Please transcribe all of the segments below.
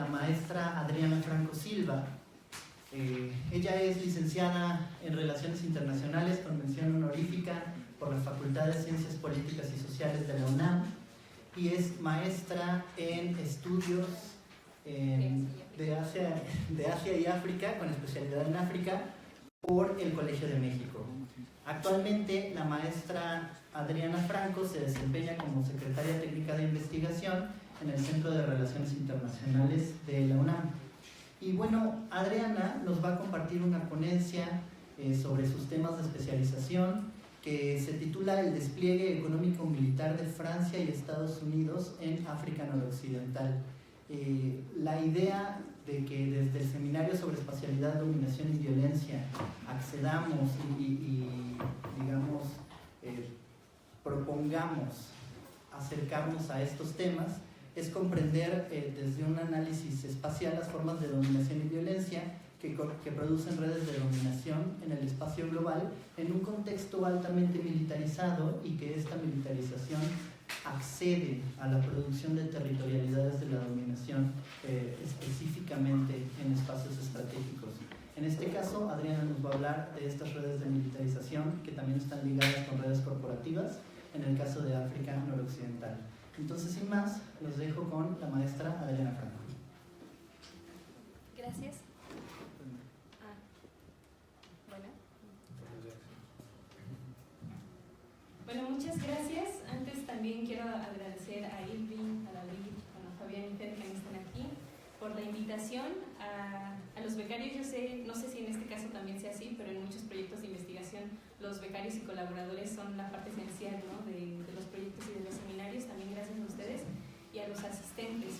la maestra Adriana Franco Silva. Ella es licenciada en Relaciones Internacionales con mención honorífica por la Facultad de Ciencias Políticas y Sociales de la UNAM y es maestra en estudios de Asia y África, con especialidad en África, por el Colegio de México. Actualmente la maestra Adriana Franco se desempeña como secretaria técnica de investigación en el Centro de Relaciones Internacionales de la UNAM. Y bueno, Adriana nos va a compartir una ponencia sobre sus temas de especialización que se titula El despliegue económico-militar de Francia y Estados Unidos en África Noroccidental. La idea de que desde el Seminario sobre Espacialidad, Dominación y Violencia accedamos y digamos, propongamos acercarnos a estos temas es comprender desde un análisis espacial las formas de dominación y violencia que producen redes de dominación en el espacio global en un contexto altamente militarizado y que esta militarización accede a la producción de territorialidades de la dominación específicamente en espacios estratégicos. En este caso, Adriana nos va a hablar de estas redes de militarización que también están ligadas con redes corporativas en el caso de África Noroccidental. Entonces, sin más, los dejo con la maestra Adriana Franco. Gracias. Bueno, muchas gracias. Antes también quiero agradecer a Irving, a David, a Fabián y Fer que están aquí por la invitación. A los becarios, no sé si en este caso también sea así, pero en muchos proyectos de investigación los becarios y colaboradores son la parte esencial, ¿no?, de los proyectos y de los seminarios. También gracias a ustedes y a los asistentes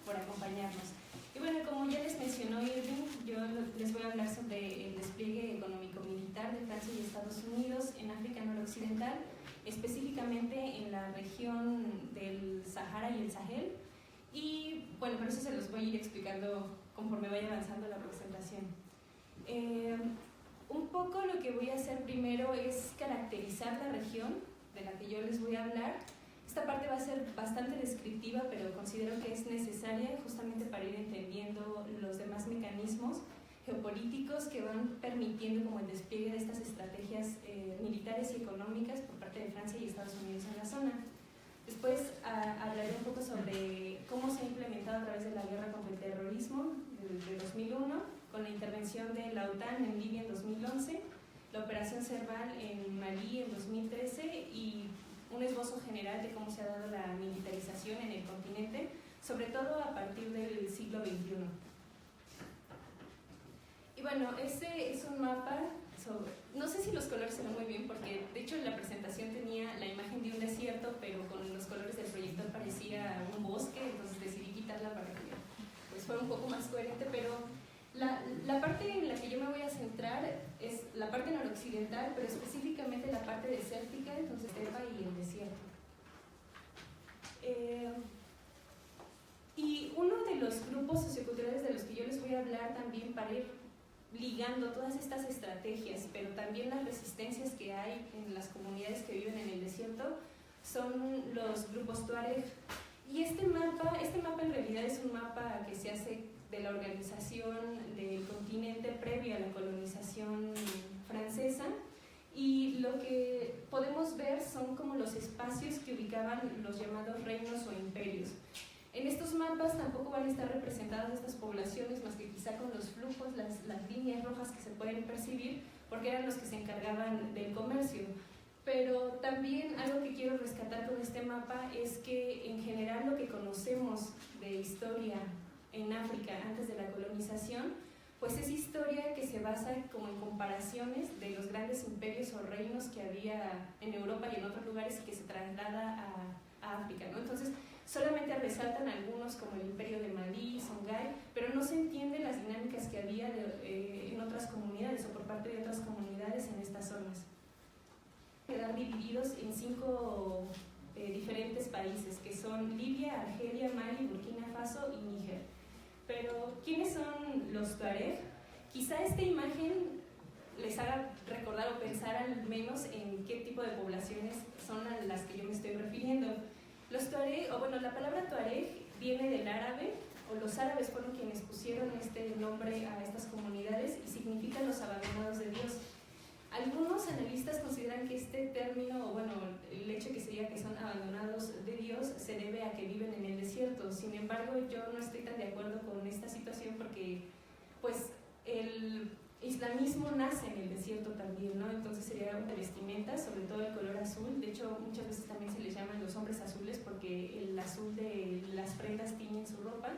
por acompañarnos. Y bueno, como ya les mencionó Irving, yo les voy a hablar sobre el despliegue económico-militar de Francia y Estados Unidos en África Noroccidental, específicamente en la región del Sahara y el Sahel. Y bueno, por eso se los voy a ir explicando conforme vaya avanzando la presentación. Un poco lo que voy a hacer primero es caracterizar la región de la que yo les voy a hablar. Esta parte va a ser bastante descriptiva, pero considero que es necesaria justamente para ir entendiendo los demás mecanismos geopolíticos que van permitiendo como el despliegue de estas estrategias militares y económicas por parte de Francia y Estados Unidos en la zona. Después hablaré un poco sobre cómo se ha implementado a través de la guerra contra el terrorismo de 2001, con la intervención de la OTAN en Libia en 2011, la operación Serval en Malí en 2013 y un esbozo general de cómo se ha dado la militarización en el continente, sobre todo a partir del siglo XXI. Y bueno, este es un mapa no sé si los colores se ven muy bien porque de hecho la presentación tenía la imagen de un desierto, pero con los colores del proyector parecía un bosque, entonces decidí quitarla para que pues fuera un poco más coherente, pero la parte en la que yo me voy a centrar es la parte noroccidental, pero específicamente la parte desértica, entonces estepa y el desierto. Y uno de los grupos socioculturales de los que yo les voy a hablar también para ir ligando todas estas estrategias, pero también las resistencias que hay en las comunidades que viven en el desierto, son los grupos Tuareg. Y este mapa en realidad es un mapa que se hace de la organización del continente previo a la colonización francesa, y lo que podemos ver son como los espacios que ubicaban los llamados reinos o imperios. En estos mapas tampoco van a estar representadas estas poblaciones más que quizá con los flujos, las líneas rojas que se pueden percibir, porque eran los que se encargaban del comercio. Pero también algo que quiero rescatar con este mapa es que en general lo que conocemos de historia en África antes de la colonización, pues es historia que se basa como en comparaciones de los grandes imperios o reinos que había en Europa y en otros lugares y que se traslada a África, ¿no? Entonces, solamente resaltan algunos como el imperio de Malí, Songhai, pero no se entienden las dinámicas que había en otras comunidades o por parte de otras comunidades en estas zonas. Quedan divididos en 5 diferentes países, que son Libia, Argelia, Mali, Burkina Faso y Níger. Pero, ¿quiénes son los Tuareg? Quizá esta imagen les haga recordar o pensar al menos en qué tipo de poblaciones son a las que yo me estoy refiriendo. Los Tuareg, o bueno, la palabra Tuareg viene del árabe o los árabes fueron quienes pusieron este nombre a estas comunidades y significa los abandonados de Dios. Algunos analistas consideran que este término, o bueno, el hecho de que se diga que son abandonados de Dios se debe a que viven en el desierto. Sin embargo, yo no estoy tan de acuerdo con esta situación porque pues el islamismo nace en el desierto también, ¿no? Entonces sería una vestimenta, sobre todo el color azul. De hecho, muchas veces también se les llaman los hombres azules porque el azul de las prendas tiñen su ropa.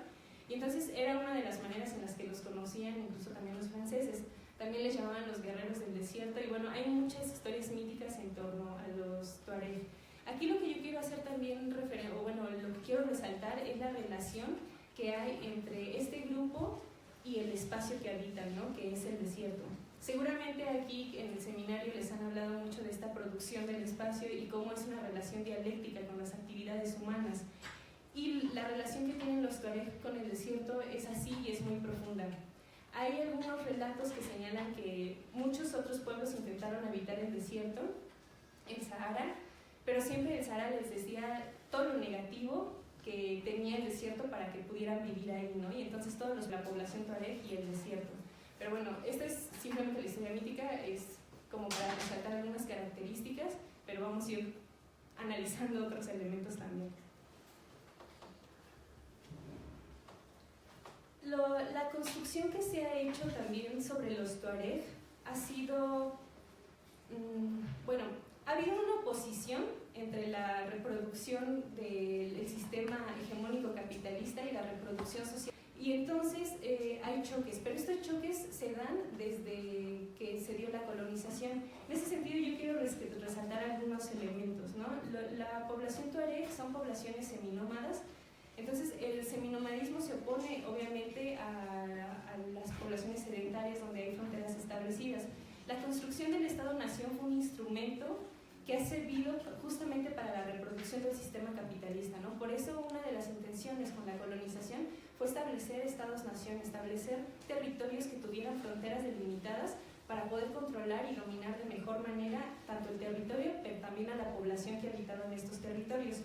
Y entonces era una de las maneras en las que los conocían, incluso también los franceses. También les llamaban los guerreros del desierto. Y bueno, hay muchas historias míticas en torno a los tuareg. Aquí lo que yo quiero hacer también, lo que quiero resaltar es la relación que hay entre este grupo y el espacio que habitan, ¿no? Que es el desierto. Seguramente aquí en el seminario les han hablado mucho de esta producción del espacio y cómo es una relación dialéctica con las actividades humanas. Y la relación que tienen los tuareg con el desierto es así y es muy profunda. Hay algunos relatos que señalan que muchos otros pueblos intentaron habitar el desierto, el Sahara, pero siempre el Sahara les decía todo lo negativo que tenía el desierto para que pudieran vivir ahí, ¿no? Y entonces todos la población tuareg y el desierto. Pero bueno, esta es simplemente la historia mítica, es como para resaltar algunas características, pero vamos a ir analizando otros elementos también. La construcción que se ha hecho también sobre los tuareg ha sido, ha habido una oposición entre la reproducción del sistema hegemónico capitalista y la reproducción social. Y entonces hay choques, pero estos choques se dan desde que se dio la colonización. En ese sentido yo quiero resaltar algunos elementos, ¿no? La población tuareg son poblaciones seminómadas. Entonces, el seminomadismo se opone, obviamente, a las poblaciones sedentarias donde hay fronteras establecidas. La construcción del Estado-Nación fue un instrumento que ha servido justamente para la reproducción del sistema capitalista, ¿no? Por eso, una de las intenciones con la colonización fue establecer Estados-Nación, establecer territorios que tuvieran fronteras delimitadas para poder controlar y dominar de mejor manera tanto el territorio, pero también a la población que habitaba en estos territorios.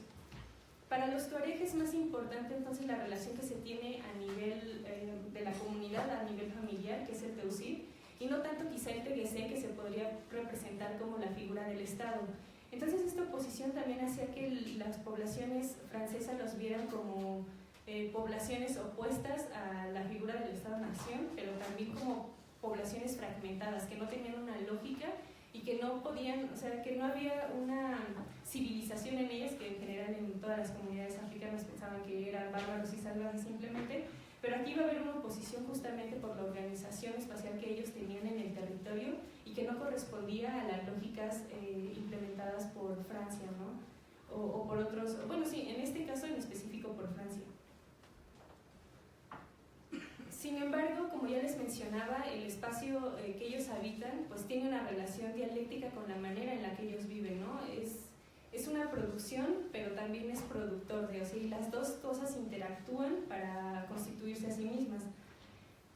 Para los tuareg es más importante entonces la relación que se tiene a nivel de la comunidad, a nivel familiar, que es el teusib, y no tanto quizá el teguesé, que se podría representar como la figura del Estado. Entonces esta oposición también hacía que las poblaciones francesas los vieran como poblaciones opuestas a la figura del Estado-Nación, pero también como poblaciones fragmentadas, que no tenían una lógica y que no podían, o sea, que no había una civilización en ellas, que en general en todas las comunidades africanas pensaban que eran bárbaros y salvajes simplemente, pero aquí va a haber una oposición justamente por la organización espacial que ellos tenían en el territorio y que no correspondía a las lógicas implementadas por Francia, ¿no? O por otros, bueno, sí, en este caso en específico por Francia. Sin embargo, como ya les mencionaba, el espacio que ellos habitan pues tiene una relación dialéctica con la manera en la que ellos viven, ¿no? Es una producción, pero también es productor, o sea, y las dos cosas interactúan para constituirse a sí mismas.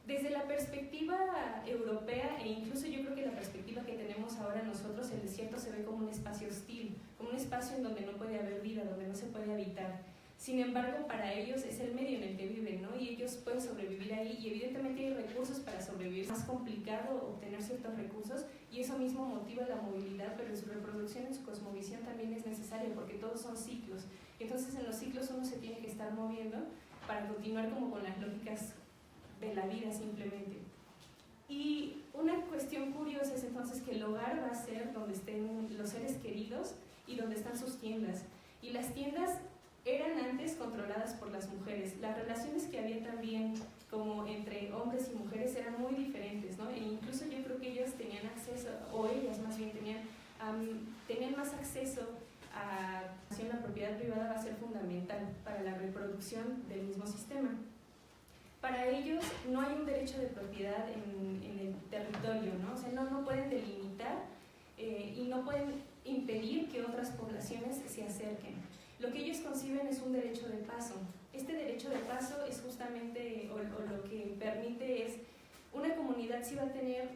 Desde la perspectiva europea, e incluso yo creo que la perspectiva que tenemos ahora nosotros, el desierto se ve como un espacio hostil, como un espacio en donde no puede haber vida, donde no se puede habitar. Sin embargo, para ellos es el medio en el que viven, ¿no? Y ellos pueden sobrevivir ahí, y evidentemente hay recursos para sobrevivir. Es más complicado obtener ciertos recursos, y eso mismo motiva la movilidad, pero en su reproducción, en su cosmovisión también es necesario, porque todos son ciclos. Entonces, en los ciclos uno se tiene que estar moviendo para continuar como con las lógicas de la vida simplemente. Y una cuestión curiosa es entonces que el hogar va a ser donde estén los seres queridos y donde están sus tiendas. Y las tiendas eran antes controladas por las mujeres. Las relaciones que había también como entre hombres y mujeres eran muy diferentes, ¿no? E incluso yo creo que ellos tenían acceso, o ellas más bien tenían más acceso a la propiedad privada. Va a ser fundamental para la reproducción del mismo sistema. Para ellos no hay un derecho de propiedad en el territorio, ¿no? O sea, no pueden delimitar y no pueden impedir que otras poblaciones se acerquen. Lo que ellos conciben es un derecho de paso. Este derecho de paso es justamente, o lo que permite es, una comunidad sí va a tener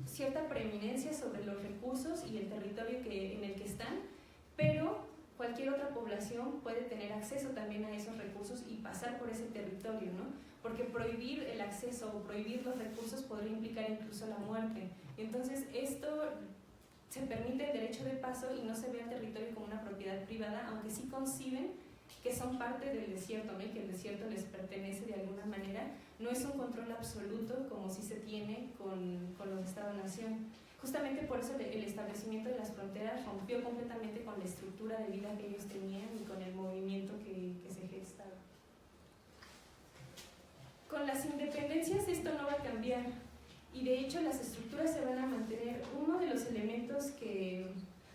cierta preeminencia sobre los recursos y el territorio en el que están, pero cualquier otra población puede tener acceso también a esos recursos y pasar por ese territorio, ¿no? Porque prohibir el acceso o prohibir los recursos podría implicar incluso la muerte. Entonces, esto se permite el derecho de paso y no se ve al territorio como una propiedad privada, aunque sí conciben que son parte del desierto, ¿no? Y que el desierto les pertenece de alguna manera. No es un control absoluto como sí se tiene con los Estado-nación. Justamente por eso el establecimiento de las fronteras rompió completamente con la estructura de vida que ellos tenían y con el movimiento que se gestaba. Con las independencias esto no va a cambiar y de hecho las estructuras se van a mantener. Uno de los elementos que...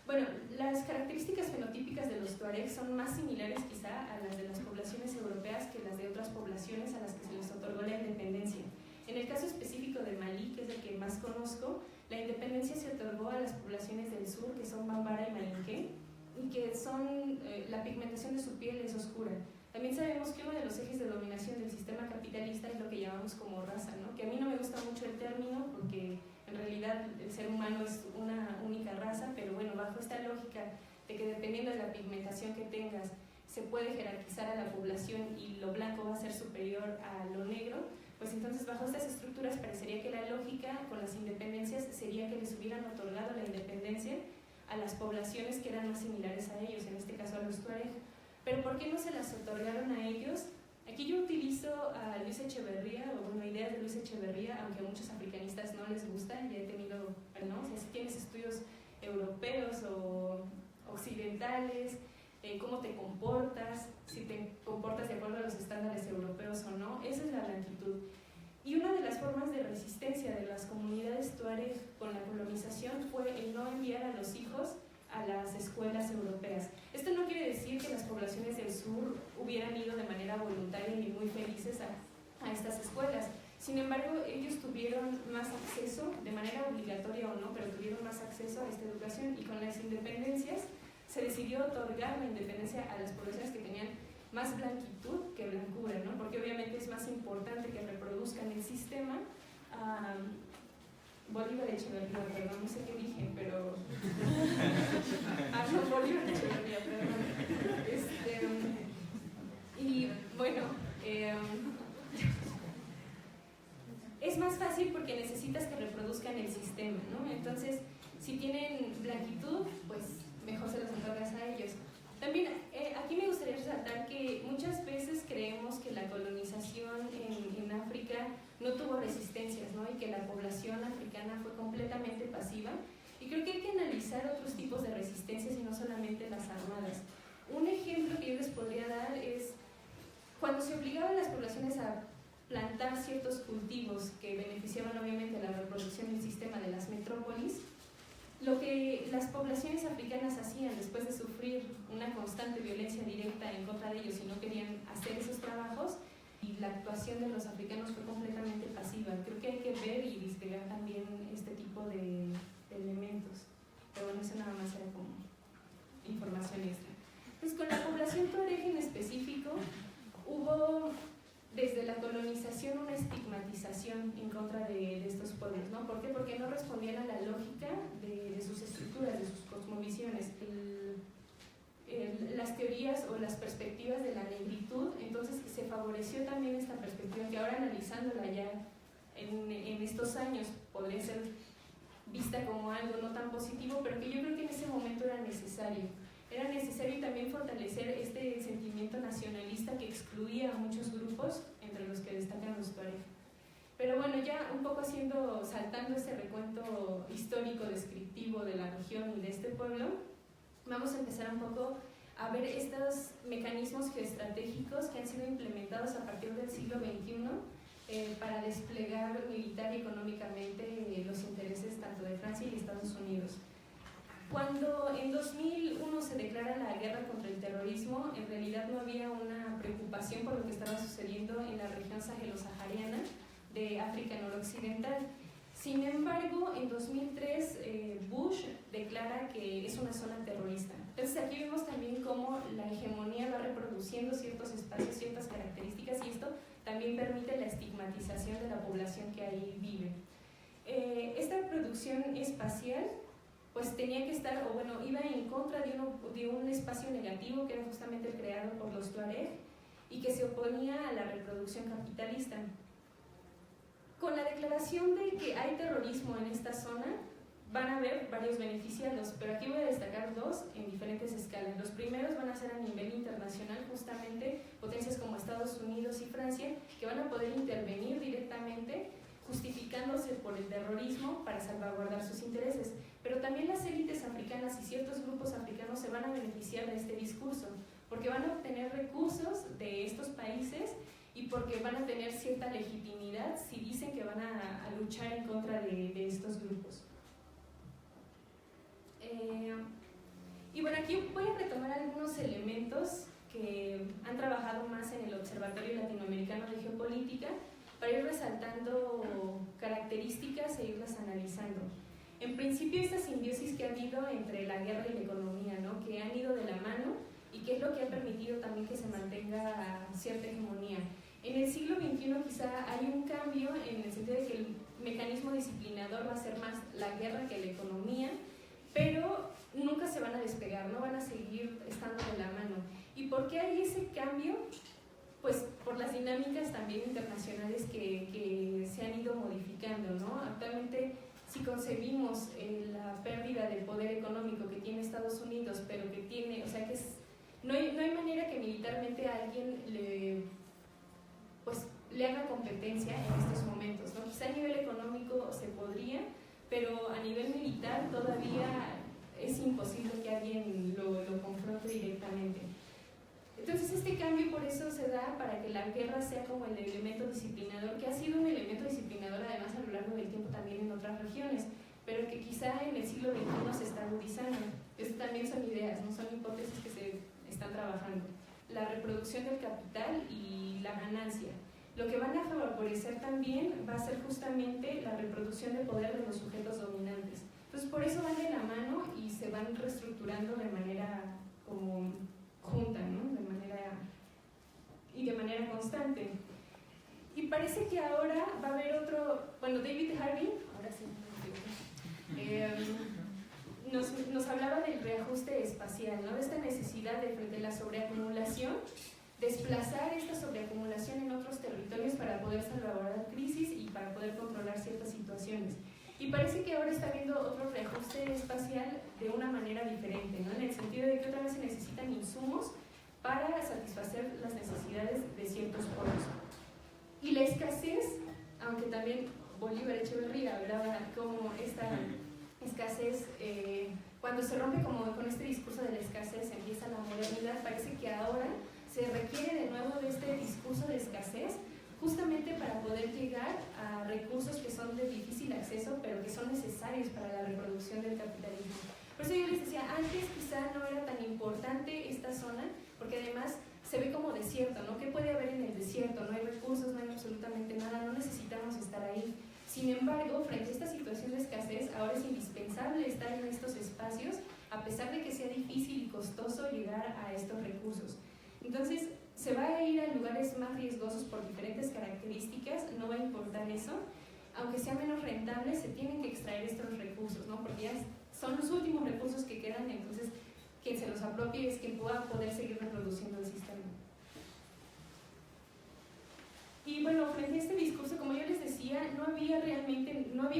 Bueno, las características fenotípicas de los tuaregs son más similares quizá a las de las poblaciones europeas que las de otras poblaciones a las que se les otorgó la independencia. En el caso específico de Malí, que es el que más conozco, la independencia se otorgó a las poblaciones del sur, que son Bambara y Malinké, y que son, la pigmentación de su piel es oscura. También sabemos que uno de los ejes de dominación del sistema capitalista es lo que llamamos como raza, ¿no? Que a mí no me gusta mucho el término porque en realidad el ser humano es una única raza, pero bueno, bajo esta lógica de que dependiendo de la pigmentación que tengas se puede jerarquizar a la población y lo blanco va a ser superior a lo negro, pues entonces bajo estas estructuras parecería que la lógica con las independencias sería que les hubieran otorgado la independencia a las poblaciones que eran más similares a ellos, en este caso a los tuareg. Pero ¿por qué no se las otorgaron a ellos? Aquí yo utilizo a Luis Echeverría, o bueno, ideas de Luis Echeverría, aunque a muchos africanistas no les gustan, ya he tenido, ¿no? O sea, si tienes estudios europeos o occidentales, cómo te comportas, si te comportas de acuerdo a los estándares europeos o no, esa es la blanquitud. Y una de las formas de resistencia de las comunidades tuareg con la colonización fue el no enviar a los hijos a las escuelas europeas. Esto no quiere decir que las poblaciones del sur hubieran ido de manera voluntaria y muy felices a estas escuelas. Sin embargo, ellos tuvieron más acceso, de manera obligatoria o no, pero tuvieron más acceso a esta educación y con las independencias se decidió otorgar la independencia a las poblaciones que tenían más blanquitud que blancura, ¿no? Porque obviamente es más importante que reproduzcan el sistema. Bolívar Echeverría, perdón, no sé qué dije, pero... no, Bolívar Echeverría, perdón. Y bueno, es más fácil porque necesitas que reproduzcan el sistema, ¿no? Entonces, si tienen blanquitud, pues mejor se los otorgas a ellos. También aquí me gustaría resaltar que muchas veces creemos que la colonización en África no tuvo resistencias, ¿no? Y que la población africana fue completamente pasiva. Y creo que hay que analizar otros tipos de resistencias y no solamente las armadas. Un ejemplo que yo les podría dar es cuando se obligaban a las poblaciones a plantar ciertos cultivos que beneficiaban obviamente la reproducción del sistema de las metrópolis. Lo que las poblaciones africanas hacían después de sufrir una constante violencia directa en contra de ellos y no querían hacer esos trabajos, y la actuación de los africanos fue completamente pasiva. Creo que hay que ver y disgregar también este tipo de elementos. Pero bueno, eso nada más era como información extra. Entonces, con la población tuareg en específico, hubo desde la colonización una estigmatización en contra de estos pueblos, ¿no? ¿Por qué? Porque no respondían a la lógica de sus estructuras, de sus cosmovisiones. Las teorías o las perspectivas de la negritud, entonces se favoreció también esta perspectiva que ahora analizándola ya en estos años podría ser vista como algo no tan positivo, pero que yo creo que en ese momento era necesario. Era necesario también fortalecer este sentimiento nacionalista que excluía a muchos grupos, entre los que destacan los tuareg. Pero bueno, ya un poco saltando ese recuento histórico descriptivo de la región y de este pueblo, vamos a empezar un poco a ver estos mecanismos geoestratégicos que han sido implementados a partir del siglo XXI para desplegar militar y económicamente los intereses tanto de Francia y Estados Unidos. Cuando en 2001 se declara la guerra contra el terrorismo, en realidad no había una preocupación por lo que estaba sucediendo en la región sahelo-sahariana de África noroccidental. Sin embargo, en 2003 Bush declara que es una zona terrorista. Entonces aquí vemos también cómo la hegemonía va reproduciendo ciertos espacios, ciertas características, y esto también permite la estigmatización de la población que ahí vive. Esta producción espacial pues tenía que estar, o bueno, iba en contra de un espacio negativo que era justamente el creado por los Tuareg y que se oponía a la reproducción capitalista. Con la declaración de que hay terrorismo en esta zona, van a haber varios beneficiados, pero aquí voy a destacar dos en diferentes escalas. Los primeros van a ser a nivel internacional, justamente potencias como Estados Unidos y Francia, que van a poder intervenir directamente, justificándose por el terrorismo para salvaguardar sus intereses. Pero también las élites africanas y ciertos grupos africanos se van a beneficiar de este discurso, porque van a obtener recursos de estos países y porque van a tener cierta legitimidad si dicen que van a luchar en contra de estos grupos. Y bueno, aquí voy a retomar algunos elementos que han trabajado más en el Observatorio Latinoamericano de Geopolítica para ir resaltando características e irlas analizando. En principio, esta simbiosis que ha habido entre la guerra y la economía, ¿no? Que han ido de la mano y que es lo que ha permitido también que se mantenga cierta hegemonía. En el siglo XXI quizá hay un cambio en el sentido de que el mecanismo disciplinador va a ser más la guerra que la economía, pero nunca se van a despegar, no van a seguir estando de la mano. ¿Y por qué hay ese cambio? Pues por las dinámicas también internacionales que se han ido modificando, ¿no? Actualmente, si concebimos la pérdida del poder económico que tiene Estados Unidos, pero que tiene, o sea, que no hay manera que militarmente a alguien le haga competencia en estos momentos, ¿no? Quizá a nivel económico se podría, pero a nivel militar todavía es imposible que alguien lo confronte directamente. Entonces este cambio por eso se da para que la guerra sea como el elemento disciplinador, que ha sido un elemento disciplinador además a lo largo del tiempo también en otras regiones, pero que quizá en el siglo XXI se está agudizando. Estas también son ideas, no son hipótesis que se están trabajando. La reproducción del capital y la ganancia. Lo que van a favorecer también va a ser justamente la reproducción del poder de los sujetos dominantes. Entonces por eso van de la mano y se van reestructurando de manera como junta, ¿no? De manera constante. Y parece que ahora va a haber otro, bueno, David Harvey, ahora sí, nos hablaba del reajuste espacial, ¿no? De esta necesidad de, frente a la sobreacumulación, desplazar esta sobreacumulación en otros territorios para poder salvaguardar crisis y para poder controlar ciertas situaciones. Y parece que ahora está habiendo otro reajuste espacial de una manera diferente, ¿no? En el sentido de que otra vez se necesitan insumos para satisfacer las necesidades de ciertos pueblos. Y la escasez, aunque también Bolívar Echeverría hablaba como esta escasez, cuando se rompe como con este discurso de la escasez, empieza la modernidad, parece que ahora se requiere de nuevo de este discurso de escasez justamente para poder llegar a recursos que son de difícil acceso, pero que son necesarios para la reproducción del capitalismo. Por eso yo les decía, antes quizá no era tan importante esta zona, porque además se ve como desierto, ¿no? ¿Qué puede haber en el desierto? No hay recursos, no hay absolutamente nada, no necesitamos estar ahí. Sin embargo, frente a esta situación de escasez, ahora es indispensable estar en estos espacios, a pesar de que sea difícil y costoso llegar a estos recursos. Entonces, se va a ir a lugares más riesgosos por diferentes características, no va a importar eso, aunque sea menos rentable, se tienen que extraer estos recursos, ¿no? Porque ya son los últimos recursos que quedan, entonces quien se los apropie es quien pueda poder seguir reproduciendo el sistema. Y bueno, frente a este discurso, como yo les decía, no había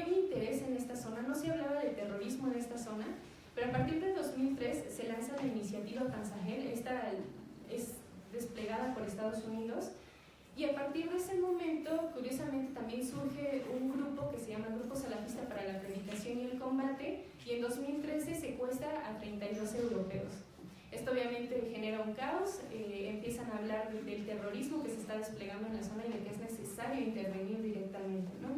un interés en esta zona, no se hablaba de terrorismo en esta zona, pero a partir de 2003 se lanza la iniciativa Tansahel, esta es desplegada por Estados Unidos, y a partir de ese momento, curiosamente, también surge un grupo que se llama Grupo Salafista para la Predicación y el Combate, y en 2013 secuestra a 32 europeos. Esto obviamente genera un caos, empiezan a hablar del terrorismo que se está desplegando en la zona y de que es necesario intervenir directamente, ¿no?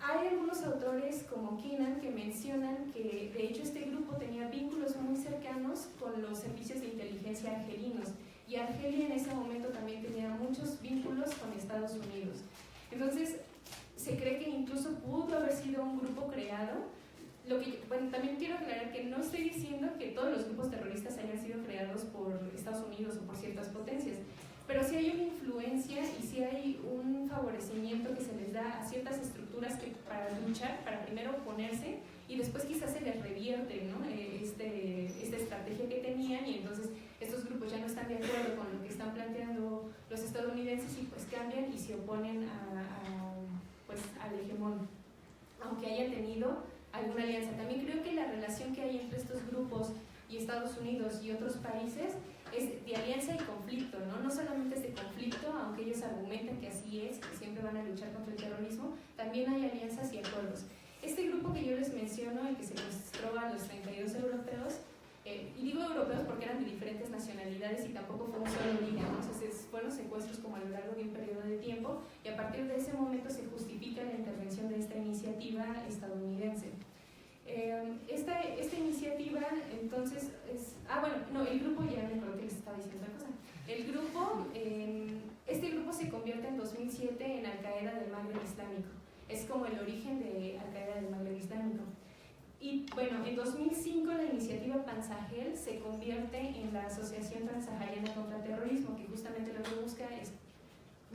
Hay algunos autores como Keenan que mencionan que de hecho este grupo tenía vínculos muy cercanos con los servicios de inteligencia argelinos, y Argelia en ese momento también tenía muchos vínculos con Estados Unidos. Entonces se cree que incluso pudo haber sido un grupo creado. Bueno, también quiero aclarar que no estoy diciendo que todos los grupos terroristas hayan sido creados por Estados Unidos o por ciertas potencias, pero sí hay una influencia y sí hay un favorecimiento que se les da a ciertas estructuras que para luchar, para primero oponerse y después quizás se les revierte, ¿no? Esta estrategia que tenían, y entonces estos grupos ya no están de acuerdo con lo que están planteando los estadounidenses y pues cambian y se oponen al hegemón, aunque haya tenido alguna alianza. También creo que la relación que hay entre estos grupos y Estados Unidos y otros países es de alianza y conflicto, ¿no? No solamente es de conflicto, aunque ellos argumentan que así es, que siempre van a luchar contra el terrorismo, también hay alianzas y acuerdos. Este grupo que yo les menciono, el que se mostró a los 32 europeos, y digo europeos porque eran de diferentes nacionalidades y tampoco fue un solo día, ¿no? O sea, fueron secuestros como a lo largo de un periodo de tiempo, y a partir de ese momento se justifica la intervención de esta iniciativa estadounidense. Esta iniciativa, entonces, el grupo, ya me acuerdo que les estaba diciendo otra cosa. El grupo, este grupo se convierte en 2007 en Al-Qaeda del Magreb Islámico. Es como el origen de Al-Qaeda del Magreb Islámico. Y bueno, en 2005 la iniciativa Pan-Sahel se convierte en la Asociación Transsahariana contra el Terrorismo, que justamente lo que busca es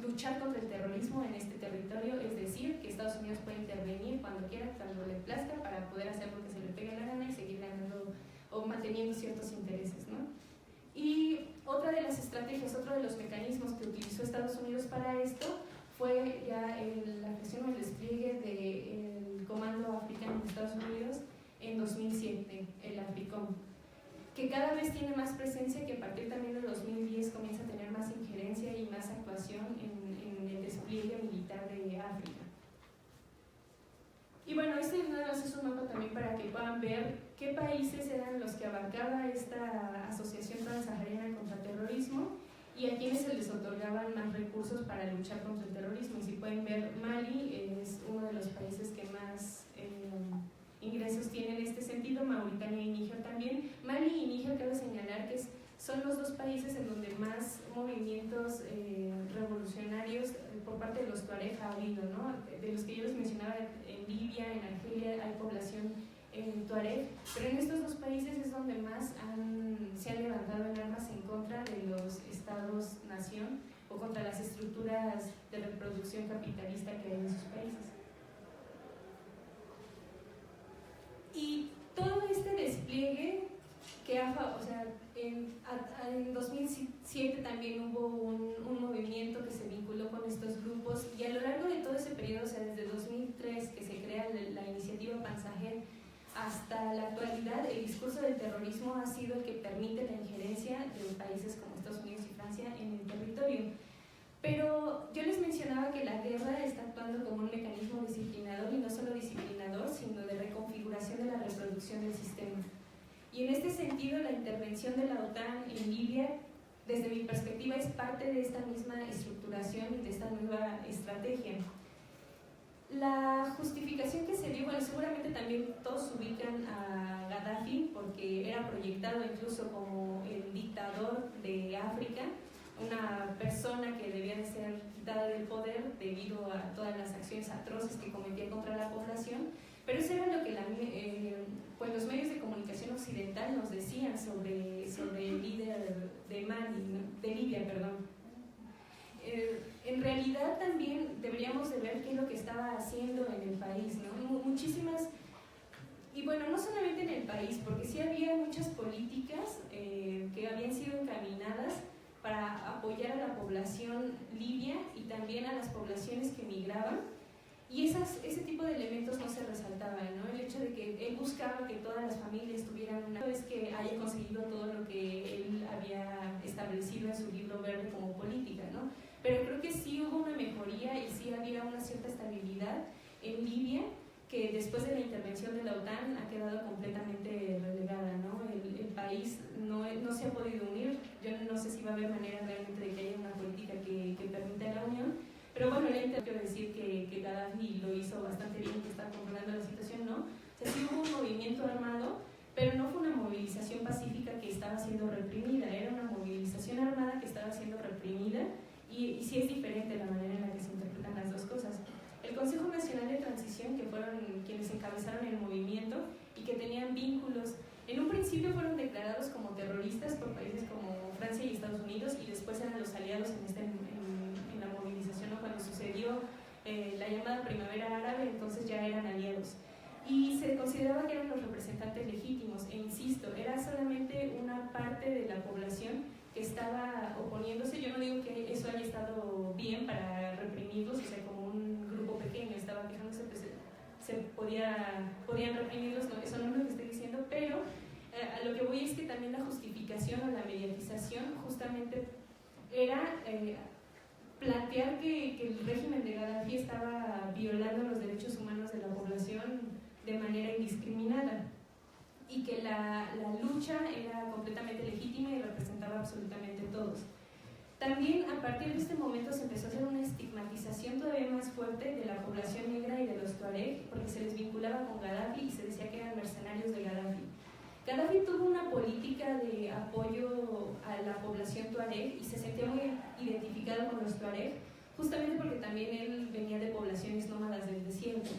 luchar contra el terrorismo en este territorio, es decir, que Estados Unidos puede intervenir cuando quiera, cuando le plazca, para poder hacer lo que se le pegue la gana y seguir ganando o manteniendo ciertos intereses, ¿no? Y otra de las estrategias, otro de los mecanismos que utilizó Estados Unidos para esto fue ya la creación o el despliegue del Comando Africano de Estados Unidos en 2007, el AFRICOM, que cada vez tiene más presencia, que a partir también de 2010 comienza a tener más injerencia y más actuación en el despliegue militar de África. Y bueno, este nada más es un mapa también para que puedan ver qué países eran los que abarcaba esta Asociación Transsahariana contra el Terrorismo y a quienes se les otorgaban más recursos para luchar contra el terrorismo. Y si pueden ver, Mali es uno de los países que más ingresos tiene en este sentido, Mauritania y Níger también. Mali y Níger, cabe señalar que son los dos países en donde más movimientos revolucionarios por parte de los Tuareg ha habido, ¿no? De los que yo les mencionaba, en Libia, en Argelia hay población Tuareg, pero en estos dos países es donde más se han levantado en armas en contra de los estados-nación o contra las estructuras de reproducción capitalista que hay en sus países. Y todo este despliegue que en 2007 también hubo un movimiento que se vinculó con estos grupos, y a lo largo de todo ese periodo, o sea, desde 2003 que se crea la iniciativa Pan-Sahel hasta la actualidad, el discurso del terrorismo ha sido el que permite la injerencia de países como Estados Unidos y Francia en el territorio. Pero yo les mencionaba que la guerra está actuando como un mecanismo disciplinador, y no solo disciplinador, sino de reconfiguración de la reproducción del sistema. Y en este sentido, la intervención de la OTAN en Libia, desde mi perspectiva, es parte de esta misma estructuración y de esta nueva estrategia. La justificación que se dio, bueno, seguramente también todos ubican a Gaddafi, porque era proyectado incluso como el dictador de África, una persona que debía de ser quitada del poder debido a todas las acciones atroces que cometía contra la población. Pero eso era lo que pues los medios de comunicación occidental nos decían sobre el líder de Mali, ¿no? De Libia, perdón. En realidad también deberíamos de ver qué es lo que estaba haciendo en el país, ¿no? Muchísimas, y bueno, no solamente en el país, porque sí había muchas políticas que habían sido encaminadas para apoyar a la población libia y también a las poblaciones que migraban, y ese tipo de elementos no se resaltaban, ¿no? El hecho de que él buscaba que todas las familias tuvieran una vez que haya conseguido todo lo que él había establecido en su libro verde como política, ¿no? Pero creo que sí hubo una mejoría y sí había una cierta estabilidad en Libia, que después de la intervención de la OTAN ha quedado completamente relegada, ¿no? El país no se ha podido unir. Yo no sé si va a haber manera realmente de que haya una política que permita la unión, pero bueno, quiero decir que Gaddafi lo hizo bastante bien, que está controlando la situación, ¿no? O sea, sí hubo un movimiento armado, pero no fue una movilización pacífica que estaba siendo reprimida, era una movilización armada que estaba siendo reprimida, y sí es diferente la manera en la que se interpretan las dos cosas. El Consejo Nacional de Transición, que fueron quienes encabezaron el movimiento y que tenían vínculos, en un principio fueron declarados como terroristas por países como Francia y Estados Unidos, y después eran los aliados en la movilización, ¿no? Cuando sucedió la llamada Primavera Árabe, entonces ya eran aliados. Y se consideró consideraba que eran los representantes legítimos, e insisto, era solamente una parte de la población que estaba oponiéndose. Yo no digo que eso haya estado bien para reprimirlos, o sea, como un grupo pequeño estaba quejándose, pues podían reprimirlos, no, eso no es lo que estoy diciendo, pero a lo que voy es que también la justificación o la mediatización justamente era plantear que el régimen de Gaddafi estaba violando los derechos humanos de la población de manera indiscriminada y que la lucha era completamente legítima y representaba absolutamente a todos. También a partir de este momento se empezó a hacer una estigmatización todavía más fuerte de la población negra y de los tuareg, porque se les vinculaba con Gaddafi y se decía que eran mercenarios de Gaddafi. Gaddafi tuvo una política de apoyo a la población tuareg y se sentía muy identificado con los tuareg, justamente porque también él venía de poblaciones nómadas del desierto.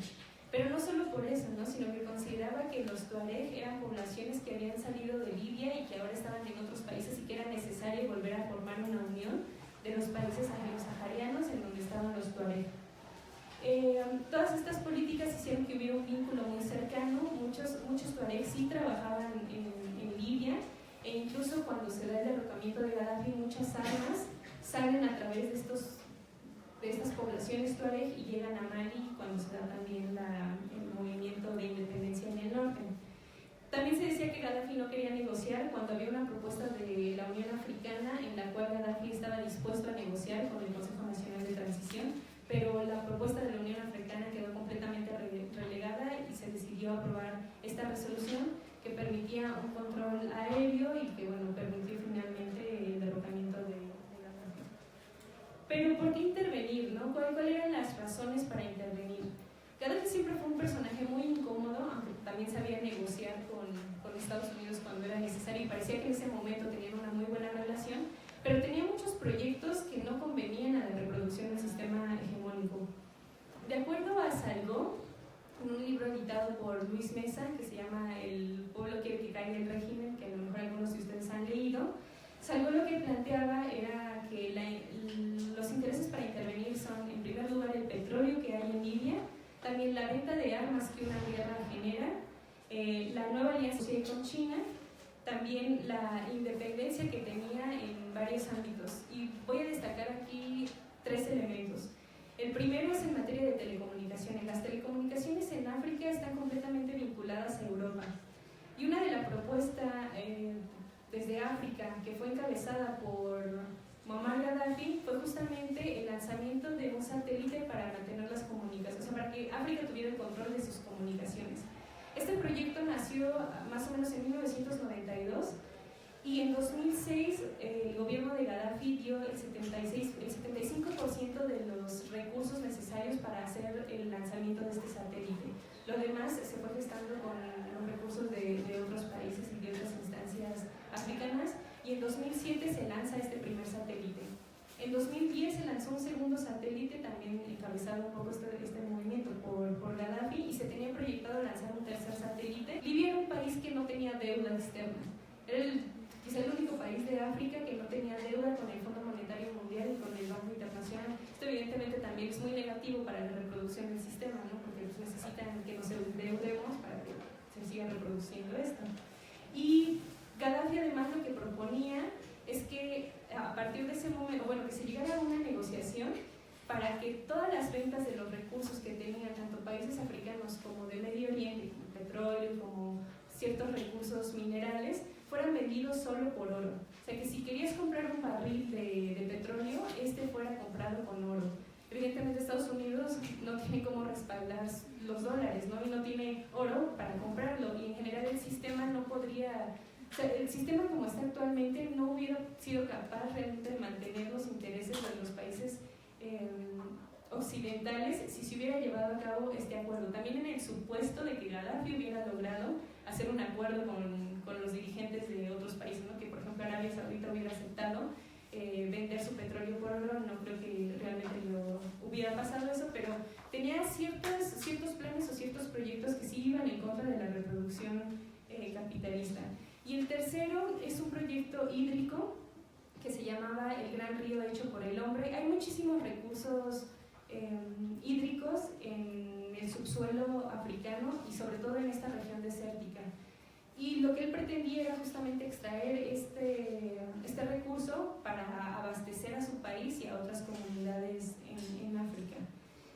Pero no solo por eso, ¿no? Sino que consideraba que los tuareg eran poblaciones que habían salido de Libia y que ahora estaban en otros países y que era necesario volver a formar una unión de los países saharianos en donde estaban los tuareg. Todas estas políticas hicieron que hubiera un vínculo muy cercano. Muchos tuareg sí trabajaban en Libia, e incluso cuando se da el derrocamiento de Gaddafi, muchas armas salen a través de estas poblaciones tuareg y llegan a Mali cuando se da también el movimiento de independencia en el norte. También se decía que Gaddafi no quería negociar cuando había una propuesta de la Unión Africana en la cual Gaddafi estaba dispuesto a negociar con el Consejo Nacional de Transición, pero la propuesta de la Unión Africana quedó completamente relegada y se decidió aprobar esta resolución que permitía un control aéreo y que, bueno, permitió finalmente el derrocamiento de Gaddafi. Pero ¿por qué intervenir, no? ¿Cuáles eran las razones para intervenir? Gaddafi siempre fue un personaje muy incómodo, aunque también sabía negociar con Estados Unidos cuando era necesario y parecía que en ese momento tenían una muy buena relación, pero tenía muchos proyectos que no convenían a la reproducción del sistema hegemónico. De acuerdo a Salgó, en un libro editado por Luis Mesa que se llama El pueblo quiere que caiga el régimen, que a lo mejor algunos de ustedes han leído, Salgó lo que planteaba era que los intereses para intervenir son, en primer lugar, el petróleo que hay en Libia, también la venta de armas que una guerra genera, la nueva alianza con China, también la independencia que tenía en varios ámbitos. Y voy a destacar aquí 3 elementos. El primero es en materia de telecomunicaciones. Las telecomunicaciones en África están completamente vinculadas a Europa. Y una de las propuestas desde África, que fue encabezada por Muammar Gaddafi, fue justamente el lanzamiento de un satélite para mantener las comunicaciones, o sea, para que África tuviera el control de sus comunicaciones. Este proyecto nació más o menos en 1992 y en 2006 el gobierno de Gaddafi dio el 75% de los recursos necesarios para hacer el lanzamiento de este satélite. Lo demás se fue gestando con los recursos de otros países y de otras instancias africanas, y en 2007 se lanza este primer satélite. En 2010 se lanzó un segundo satélite, también encabezado un poco este movimiento por Gaddafi, y se tenía proyectado lanzar un tercer satélite. Libia era un país que no tenía deuda externa. Era quizá el único país de África que no tenía deuda con el Fondo Monetario Mundial y con el Banco Internacional. Esto evidentemente también es muy negativo para la reproducción del sistema, ¿no? Porque necesitan que nos endeudemos para que se siga reproduciendo esto. Y Gaddafi además lo que proponía es que a partir de ese momento, bueno, que se llegara a una negociación para que todas las ventas de los recursos que tenían tanto países africanos como de Medio Oriente, como petróleo, como ciertos recursos minerales, fueran vendidos solo por oro. O sea, que si querías comprar un barril de petróleo, fuera comprado con oro. Evidentemente Estados Unidos no tiene cómo respaldar los dólares, ¿no? Y no tiene oro para comprarlo, y en general el sistema no podría... O sea, el sistema como está actualmente no hubiera sido capaz realmente de mantener los intereses de los países occidentales si se hubiera llevado a cabo este acuerdo. También en el supuesto de que Gaddafi hubiera logrado hacer un acuerdo con los dirigentes de otros países, ¿no? Que por ejemplo Arabia Saudita hubiera aceptado vender su petróleo por oro. No creo que realmente lo hubiera pasado eso, pero tenía ciertos planes o ciertos proyectos que sí iban en contra de la reproducción capitalista. Y el tercero es un proyecto hídrico que se llamaba El Gran Río Hecho por el Hombre. Hay muchísimos recursos hídricos en el subsuelo subsuelo africano y sobre todo en esta región desértica. Y lo que él pretendía era justamente extraer este recurso para abastecer a su país y a otras comunidades en África.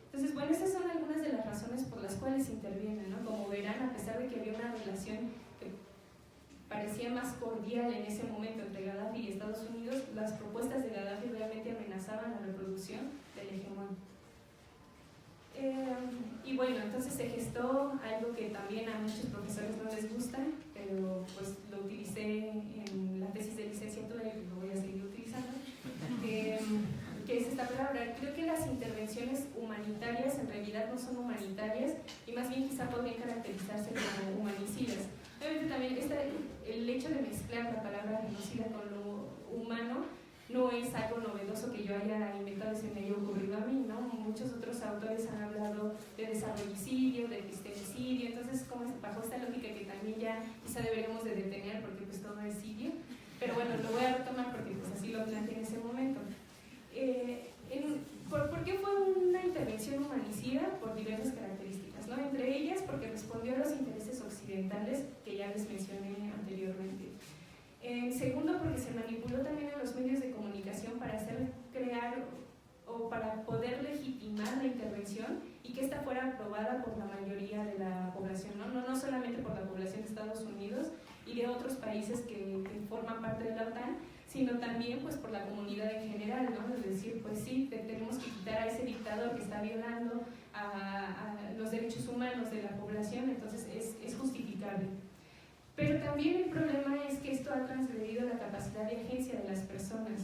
Entonces, bueno, esas son algunas de las razones por las cuales interviene, ¿no? Como verán, a pesar de que había una relación que parecía más cordial en ese momento entre Gaddafi y Estados Unidos, las propuestas de Gaddafi realmente amenazaban la reproducción del hegemón. Y bueno, entonces se gestó algo que también a muchos profesores no les gusta, pero pues lo utilicé en la tesis de licenciatura y lo voy a seguir utilizando, que es esta palabra. Creo que las intervenciones humanitarias en realidad no son humanitarias y más bien quizá podrían caracterizarse como humanicidas. Obviamente también el hecho de mezclar la palabra genocida con lo humano no es algo novedoso que yo haya inventado, se me haya ocurrido a mí, ¿no? Muchos otros autores han hablado de desarrollicidio, de epistemicidio, entonces como bajo esta lógica que también ya quizá deberíamos de detener porque pues todo es cidio, pero bueno, lo voy a retomar porque pues así lo planteé en ese momento. ¿Por qué fue una intervención humanicida? Por diversas características, ¿no? Entre ellas porque respondió a los intereses occidentales que ya les mencioné anteriormente. Segundo, porque se manipuló también a los medios de comunicación para crear o para poder legitimar la intervención y que ésta fuera aprobada por la mayoría de la población, no solamente por la población de Estados Unidos y de otros países que forman parte de la OTAN, sino también pues por la comunidad en general, ¿no? Es decir, pues sí, tenemos que quitar a ese dictador que está violando a los derechos humanos de la población, entonces es justificable. Pero también el problema es que esto ha transgredido la capacidad de agencia de las personas.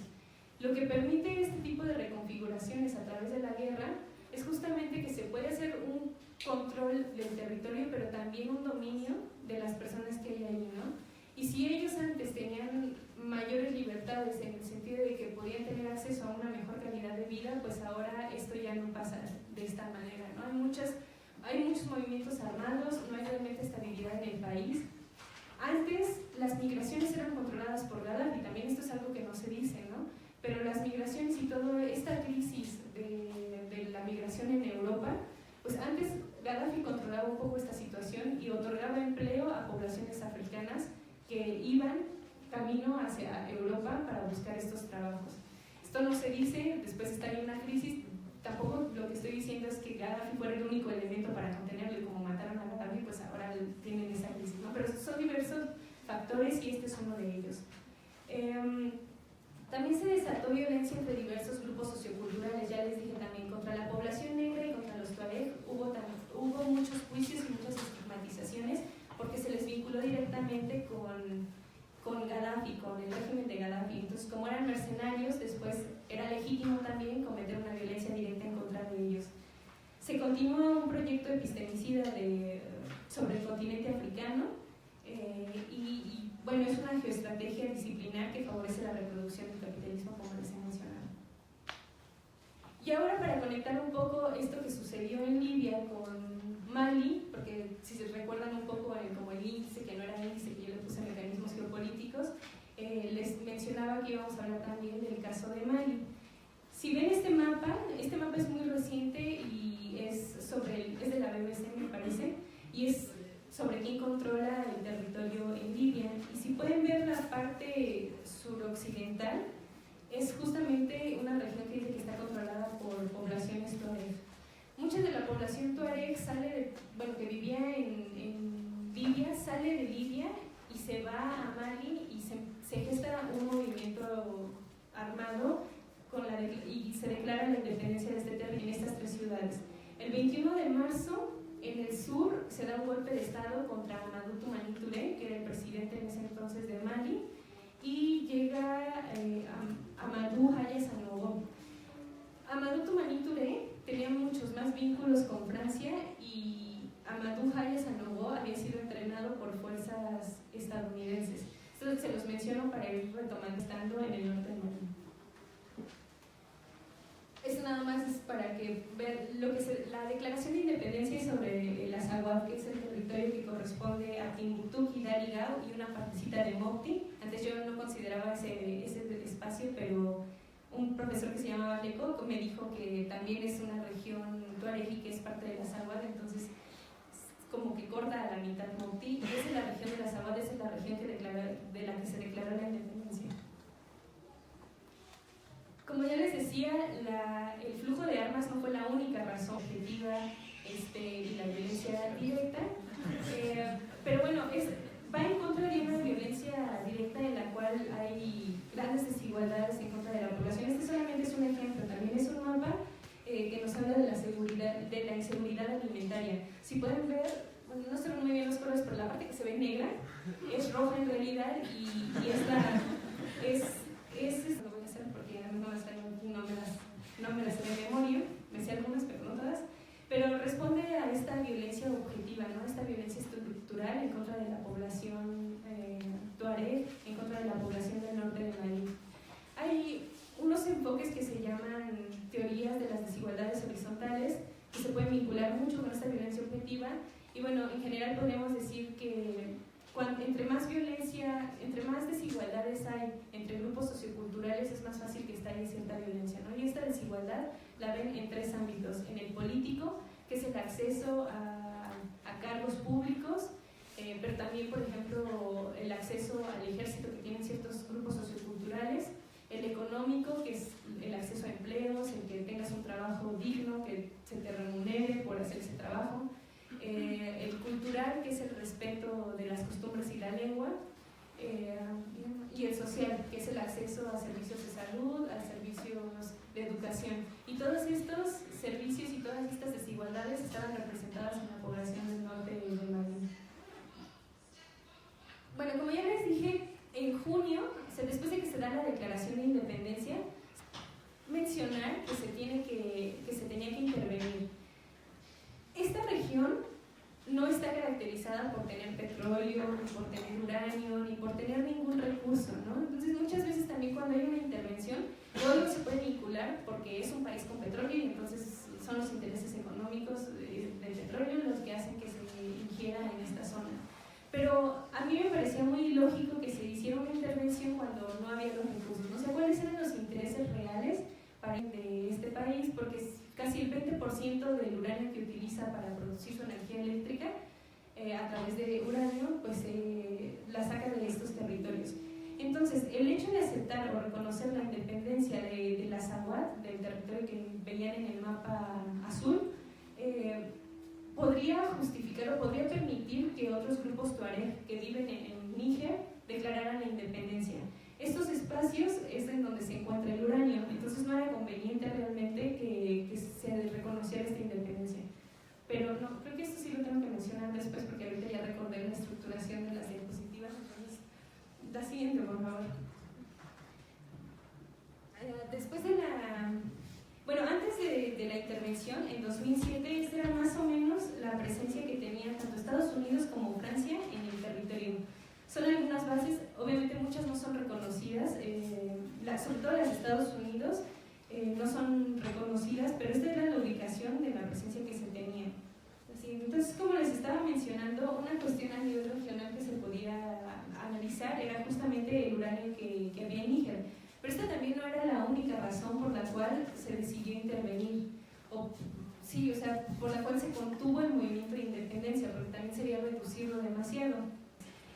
Lo que permite este tipo de reconfiguraciones a través de la guerra es justamente que se puede hacer un control del territorio, pero también un dominio de las personas que hay ahí, ¿no? Y si ellos antes tenían mayores libertades en el sentido de que podían tener acceso a una mejor calidad de vida, pues ahora esto ya no pasa de esta manera, ¿no? Hay muchos movimientos armados, no hay realmente estabilidad en el país. Antes las migraciones eran controladas por Gaddafi, también esto es algo que no se dice, ¿no? Pero las migraciones y toda esta crisis de la migración en Europa, pues antes Gaddafi controlaba un poco esta situación y otorgaba empleo a poblaciones africanas que iban camino hacia Europa para buscar estos trabajos. Esto no se dice, después estaría una crisis, tampoco lo que estoy diciendo es que Gaddafi fuera el único elemento para contenerlo y como mataron a Gaddafi, pues ahora tienen esa crisis, ¿no? Pero son diversos factores y este es uno de ellos. También se desató violencia entre diversos grupos socioculturales, ya les dije también, contra la población negra y contra los tuareg hubo muchos juicios y muchas estigmatizaciones porque se les vinculó directamente con Gaddafi, con el régimen de Gaddafi. Entonces, como eran mercenarios, después era legítimo también cometer una violencia directa en contra de ellos. Se continúa un proyecto epistemicida sobre el continente africano y bueno, es una geoestrategia disciplinar que favorece la reproducción del capitalismo, como les he mencionado. Y ahora, para conectar un poco esto que sucedió en Libia con Mali, porque si se recuerdan un poco como el índice, que no era índice, que yo le puse mecanismos geopolíticos, les mencionaba que íbamos a hablar también del caso de Mali. Si ven este mapa es muy reciente y es de la BBC, me parece, y es sobre quién controla el territorio en Libia. Y si pueden ver la parte suroccidental, es justamente una región que dice que está controlada por poblaciones tuareg. Mucha de la población tuareg que vivía en Libia, sale de Libia y se va a Mali y se gesta un movimiento armado y se declara la independencia de este territorio en estas tres ciudades. El 21 de marzo, en el sur, se da un golpe de estado contra Amadou Toumani Touré, que era el presidente en ese entonces de Mali, y llega Amadou Haya Sanogo. Amadou Toumani Touré tenía muchos más vínculos con Francia y Amadou Haya Sanogo había sido entrenado por fuerzas estadounidenses. Esto se los menciono para ir retomando, estando en el norte de Mali. Eso nada más es para que ver la declaración de independencia sobre el Azawad, que es el territorio que corresponde a Timbuktu, Kidal y Gao y una partecita de Mopti. Antes yo no consideraba ese espacio, pero un profesor que se llamaba Leco me dijo que también es una región tuareg y que es parte del Azawad, entonces que corta a la mitad Mopti, y esa es la región de la Azawad, esa es la región de la que se declaró la independencia. Como ya les decía, el flujo de armas no fue la única razón objetiva y la violencia directa, pero bueno, va en contra de una violencia directa en la cual hay grandes desigualdades en contra de la población. Este solamente es un ejemplo, también es un mapa que nos habla de la inseguridad alimentaria. Si pueden ver, bueno, no se ven muy bien los colores, pero la parte que se ve negra es roja en realidad, y esta es lo voy a hacer porque no me las sé de memoria, me sé algunas pero no todas, pero responde a esta violencia objetiva, ¿no? Esta violencia estructural en contra de la población tuareg, en contra de la población del norte de Malí. Hay unos enfoques que se llaman teorías de las desigualdades horizontales, que se pueden vincular mucho con esta violencia objetiva, y bueno, en general podríamos decir que entre más violencia, entre más desigualdades hay entre grupos socioculturales, es más fácil que estalle cierta violencia, ¿no? Y esta desigualdad la ven en tres ámbitos: en el político, que es el acceso a cargos públicos, pero también, por ejemplo, el acceso al ejército que tienen ciertos grupos socioculturales; el económico, que es el acceso a empleos, el que tengas un trabajo digno, que se te remunere por hacer ese trabajo; el cultural, que es el respeto de las costumbres y la lengua; y el social, que es el acceso a servicios de salud, a servicios de educación. Y todos estos servicios y todas estas desigualdades estaban representadas en la población del norte de Mali. Bueno, como ya les dije, en junio, después de que se da la declaración de independencia, mencionar que se tenía que intervenir. Esta región no está caracterizada por tener petróleo, ni por tener uranio, ni por tener ningún recurso, ¿no? Entonces, muchas veces también cuando hay una intervención, luego se puede vincular porque es un país con petróleo y entonces son los intereses económicos del petróleo los que hacen que se ingiera en esta zona. Pero a mí me parecía muy ilógico que se hiciera una intervención cuando no había los recursos, ¿no? O sea, ¿cuáles eran los intereses reales de este país? Porque casi el 20% del uranio que utiliza para producir su energía eléctrica a través de uranio, pues la saca de estos territorios. Entonces, el hecho de aceptar o reconocer la independencia de la Azawad, del territorio que veían en el mapa azul, podría justificar o podría permitir que otros grupos tuareg que viven en Níger declararan la independencia. Estos espacios es en donde se encuentra el uranio, entonces no era conveniente realmente que se reconociera esta independencia. Pero no, creo que esto sí lo tengo que mencionar después porque ahorita ya recordé la estructuración de las diapositivas, entonces la siguiente, por favor. Después de antes de la intervención, en 2007, esta era más o menos la presencia que tenían tanto Estados Unidos como Francia en el territorio. Son algunas bases, obviamente muchas no son reconocidas, sobre todo las de Estados Unidos no son reconocidas, pero esta era la ubicación de la presencia que se tenía. Así, entonces, como les estaba mencionando, una cuestión a nivel regional que se podía analizar era justamente el uranio que había en Níger. Pero esta también no era la única razón por la cual se decidió intervenir, por la cual se contuvo el movimiento de independencia, porque también sería reducirlo demasiado.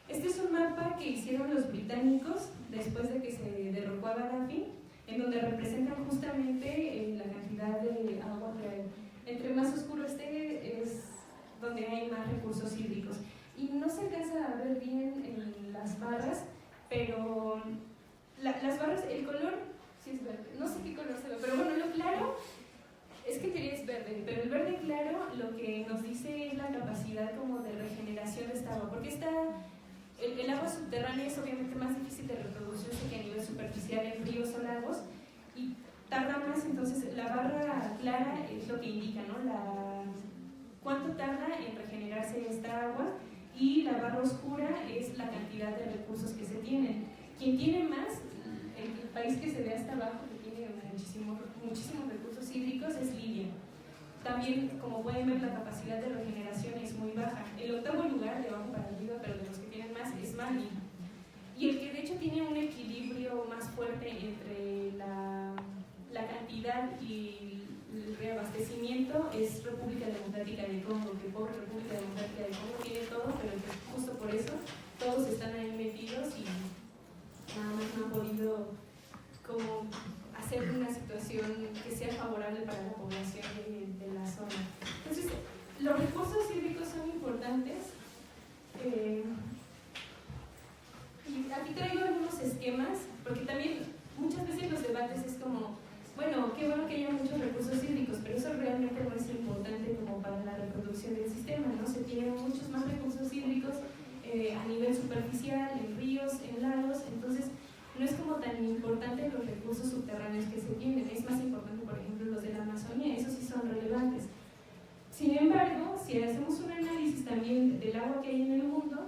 Este es un mapa que hicieron los británicos después de que se derrocó a Gaddafi, en donde representan justamente la cantidad de agua que hay. Entre más oscuro esté, es donde hay más recursos hídricos. Y no se alcanza a ver bien en las barras, pero las barras, el color, sí es verde, no sé qué color se ve, pero bueno, lo claro es que en teoría es verde, pero el verde claro lo que nos dice es la capacidad como de regeneración de esta agua, porque el agua subterránea es obviamente más difícil de reproducirse que a nivel superficial en ríos o lagos y tarda más, entonces la barra clara es lo que indica, ¿no? Cuánto tarda en regenerarse esta agua, y la barra oscura es la cantidad de recursos que se tienen. Quien tiene más, el país que se ve hasta abajo, que tiene muchísimos recursos hídricos, es Libia. También, como pueden ver, la capacidad de regeneración es muy baja. El octavo lugar, de abajo para arriba, pero de los que tienen más, es Mali. Y el que de hecho tiene un equilibrio más fuerte entre la cantidad y el reabastecimiento es República Democrática del Congo, que pobre República Democrática del Congo tiene todo, pero que justo por eso todos están ahí metidos y nada más no han podido como hacer una situación que sea favorable para la población de la zona. Entonces, los recursos hídricos son importantes. Y aquí traigo algunos esquemas, porque también muchas veces los debates es como, bueno, qué bueno que haya muchos recursos hídricos, pero eso realmente no es importante como para la reproducción del sistema, ¿no? Se tienen muchos más recursos hídricos a nivel superficial, en ríos, en lagos, entonces no es como tan importante los recursos subterráneos que se tienen, es más importante, por ejemplo, los de la Amazonía, esos sí son relevantes. Sin embargo, si hacemos un análisis también del agua que hay en el mundo,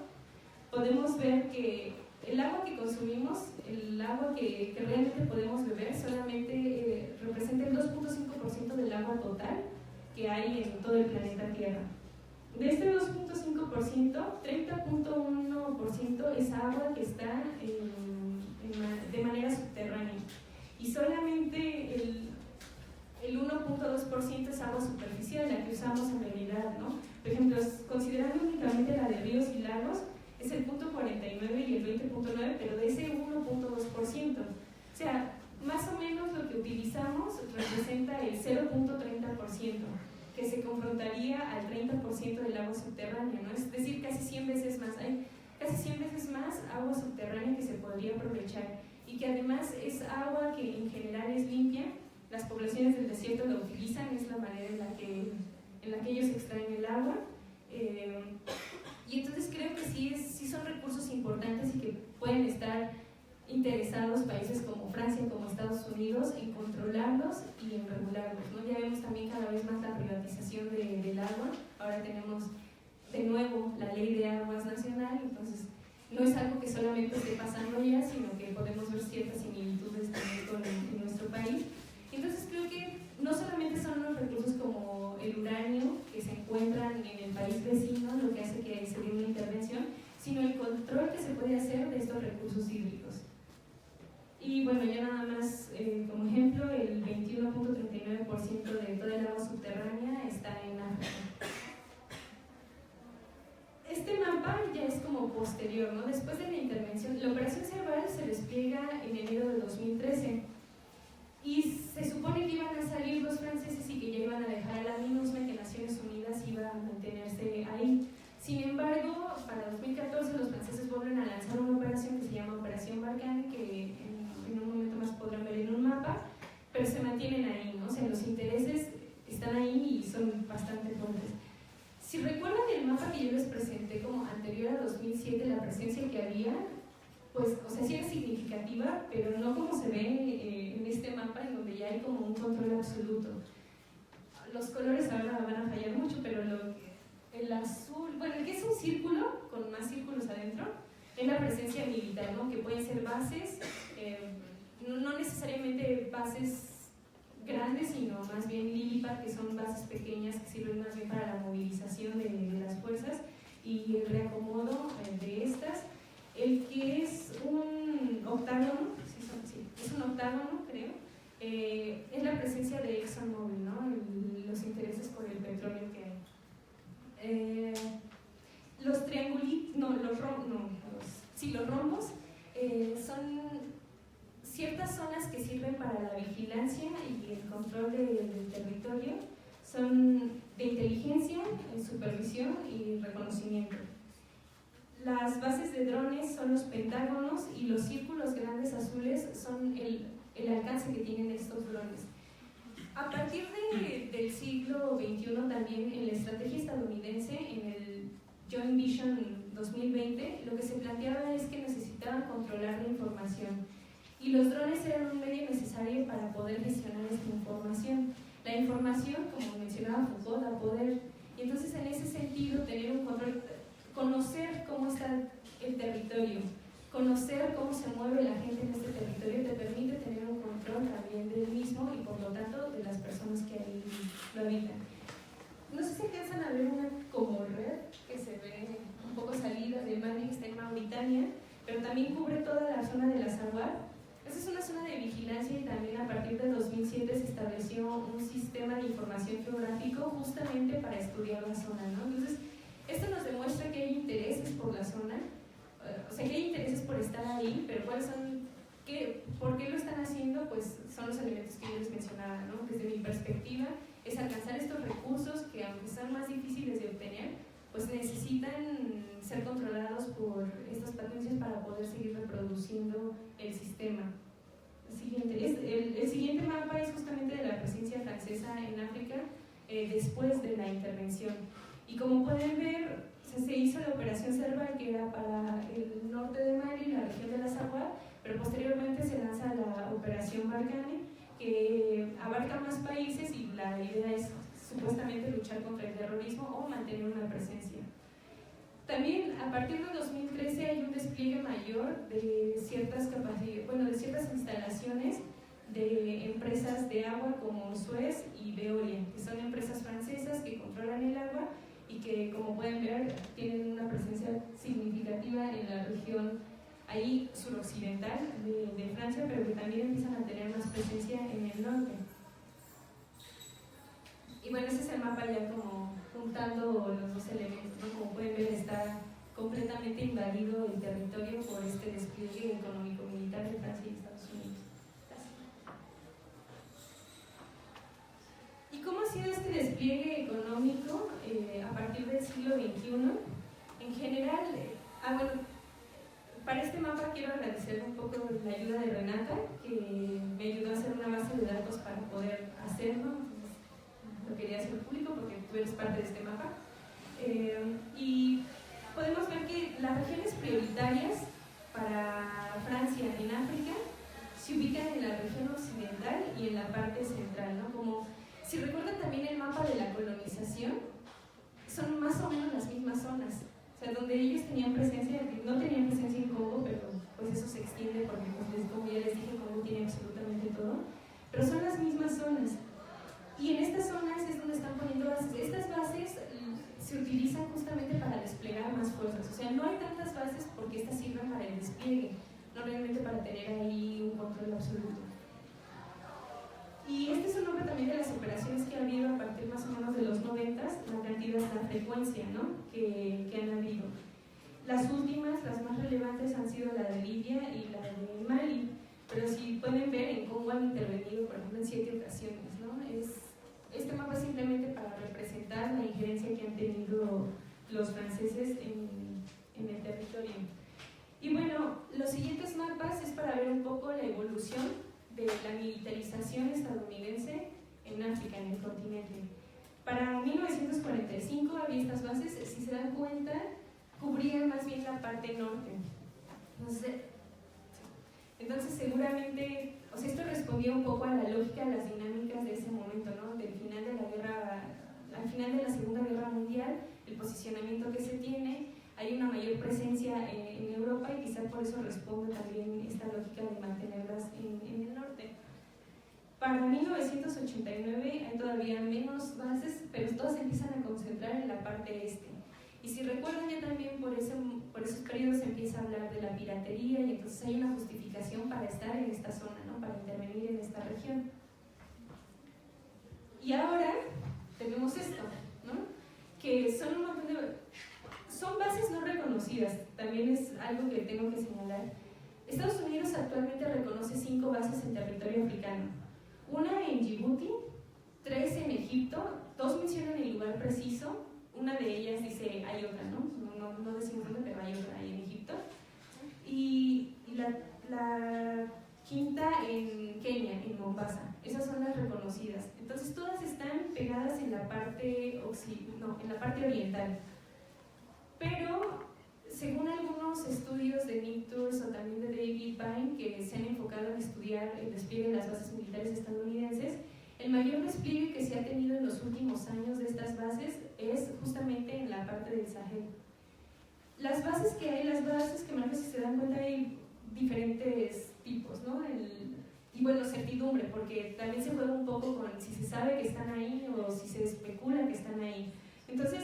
podemos ver que el agua que consumimos, el agua que realmente podemos beber, solamente representa el 2.5% del agua total que hay en todo el planeta Tierra. De este 2.5%, 30.1% es agua que está de manera subterránea y solamente el 1.2% es agua superficial, la que usamos en realidad, ¿no? Por ejemplo, considerando únicamente la de ríos y lagos, es el 0.49 y el 20.9, pero de ese 1.2%. O sea, más o menos lo que utilizamos representa el 0.30%, que se confrontaría al 30% del agua subterránea, ¿no? Es decir, casi 100 veces más. Hay casi 100 veces más agua subterránea que se podría aprovechar y que además es agua que en general es limpia. Las poblaciones del desierto la utilizan, es la manera en la que ellos extraen el agua. Y entonces creo que sí son recursos importantes y que pueden estar interesados países como Francia, como Estados Unidos, en controlarlos y en regularlos, ¿no? Ya vemos también cada vez más la privatización del agua. Ahora tenemos de nuevo la Ley de Aguas Nacional, entonces no es algo que solamente esté pasando ya, sino que podemos ver ciertas similitudes también en nuestro país. Entonces creo que no solamente son los recursos como el uranio que se encuentran en el país vecino lo que hace que se dé una intervención, sino el control que se puede hacer de estos recursos hídricos. Y bueno, ya nada más como ejemplo, el 21.39% de toda el agua subterránea está en África. Este mapa ya es como posterior, ¿no? Después de la intervención, la operación Serval se despliega en enero de 2013 y se supone que iban a salir los franceses y que ya iban a dejar a la MINUSMA, que Naciones Unidas iba a mantenerse ahí. Sin embargo, para 2014 los franceses vuelven a lanzar una operación que se llama Operación Barkhane, que en un momento más podrán ver en un mapa, pero se mantienen ahí, ¿no? O sea, los intereses están ahí y son bastante fuertes. Si recuerdan el mapa que yo les presenté como anterior a 2007, la presencia que había, pues, o sea, sí era significativa, pero no como se ve en este mapa, en donde ya hay como un control absoluto. Los colores ahora van a fallar mucho, pero el azul, bueno, el que es un círculo, con más círculos adentro, es la presencia militar, ¿no? Que pueden ser bases, no necesariamente bases grandes, sino más bien Lilipad, que son bases pequeñas que sirven más bien para la movilización de las fuerzas y el reacomodo de estas. El que es un octágono, es un octágono, creo, es la presencia de ExxonMobil, ¿no? Los intereses por el petróleo que hay. Los triangulitos, los rombos son ciertas zonas que sirven para la vigilancia y el control del territorio, son de inteligencia, supervisión y reconocimiento. Las bases de drones son los pentágonos y los círculos grandes azules son el alcance que tienen estos drones. A partir del siglo XXI también en la estrategia estadounidense, en el Joint Vision 2020, lo que se planteaba es que necesitaban controlar la información y los drones eran un medio necesario para poder gestionar esta información. La información, como mencionaba Foucault, da poder, y entonces en ese sentido tener un control, conocer cómo está el territorio, conocer cómo se mueve la gente en este territorio te permite tener un control también del mismo y por lo tanto de las personas que ahí lo habitan. No sé si alcanzan a ver una como red que se ve un poco salida de Mali, que está en Mauritania, pero también cubre toda la zona del Azawad. Esta es una zona de vigilancia y también a partir de 2007 se estableció un sistema de información geográfico justamente para estudiar la zona, ¿no? Entonces, esto nos demuestra que hay intereses por la zona, o sea, que hay intereses por estar ahí, pero ¿cuáles son? ¿Por qué lo están haciendo? Pues son los elementos que yo les mencionaba, ¿no? Desde mi perspectiva, es alcanzar estos recursos que, aunque son más difíciles de obtener, pues necesitan ser controlados por estas potencias para poder seguir reproduciendo el sistema. El siguiente mapa es justamente de la presencia francesa en África después de la intervención. Y como pueden ver, se hizo la operación Serval, que era para el norte de Mali, la región de la Sahara, pero posteriormente se lanza la operación Barkhane, que abarca más países y la idea es supuestamente luchar contra el terrorismo o mantener una presencia. También a partir de 2013 hay un despliegue mayor de ciertas de ciertas instalaciones de empresas de agua como Suez y Veolia, que son empresas francesas que controlan el agua y que, como pueden ver, tienen una presencia significativa en la región ahí suroccidental de Francia, pero que también empiezan a tener más presencia en el norte. Y bueno, ese es el mapa ya como juntando los dos elementos, ¿no? Como pueden ver, está completamente invadido el territorio por este despliegue económico-militar de Francia y Estados Unidos. ¿Y cómo ha sido este despliegue económico a partir del siglo XXI? En general, para este mapa quiero agradecer un poco la ayuda de Renata, que me ayudó a hacer una base de datos para poder hacerlo. Lo quería hacer público porque tú eres parte de este mapa. Y podemos ver que las regiones prioritarias para Francia en África se ubican en la región occidental y en la parte central, ¿no? Como si recuerdan también el mapa de la colonización, son más o menos las mismas zonas. O sea, donde ellos tenían presencia, no tenían presencia en Congo, pero pues eso se extiende porque, pues, como ya les dije, Congo tiene absolutamente todo, pero son las mismas zonas. Y en estas zonas es donde están poniendo bases. Estas bases se utilizan justamente para desplegar más fuerzas. O sea, no hay tantas bases porque estas sirven para el despliegue, no realmente para tener ahí un control absoluto. Y este es un nombre también de las operaciones que ha habido a partir más o menos de los 90s, la cantidad, la frecuencia, ¿no? que han habido. Las últimas, las más relevantes, han sido la de Libia y la de Mali, pero si pueden ver, en Congo han intervenido, por ejemplo, en 7 ocasiones, ¿no? Este mapa es simplemente para representar la injerencia que han tenido los franceses en el territorio. Y bueno, los siguientes mapas es para ver un poco la evolución de la militarización estadounidense en África, en el continente. Para 1945 había estas bases, si se dan cuenta, cubrían más bien la parte norte. Entonces seguramente, o sea, esto respondía un poco a la lógica, a las dinámicas de ese momento, ¿no? Del final de la guerra, al final de la Segunda Guerra Mundial, el posicionamiento que se tiene, hay una mayor presencia en Europa y quizá por eso responde también esta lógica de mantenerlas en el norte. Para 1989 hay todavía menos bases, pero todas se empiezan a concentrar en la parte este. Y si recuerdan, ya también por esos periodos se empieza a hablar de la piratería y entonces hay una justificación para estar en esta zona, ¿no? Para intervenir en esta región. Y ahora tenemos esto, ¿no? Que son un montón de... Son bases no reconocidas, también es algo que tengo que señalar. Estados Unidos actualmente reconoce 5 bases en territorio africano. Una en Djibouti, 3 en Egipto, 2 mencionan el lugar preciso. Una de ellas dice, hay otra, no decimos dónde, pero hay otra ahí en Egipto. Y la quinta en Kenia, en Mombasa. Esas son las reconocidas. Entonces todas están pegadas en la parte, en la parte oriental. Pero, según algunos estudios de Nick Tours o también de David Vine, que se han enfocado en estudiar el despliegue de las bases militares estadounidenses, el mayor despliegue que se ha tenido en los últimos años de estas bases es justamente en la parte del Sahel. Las bases que hay, si se dan cuenta, hay diferentes tipos, ¿no? Y bueno, certidumbre, porque también se juega un poco con si se sabe que están ahí o si se especula que están ahí. Entonces,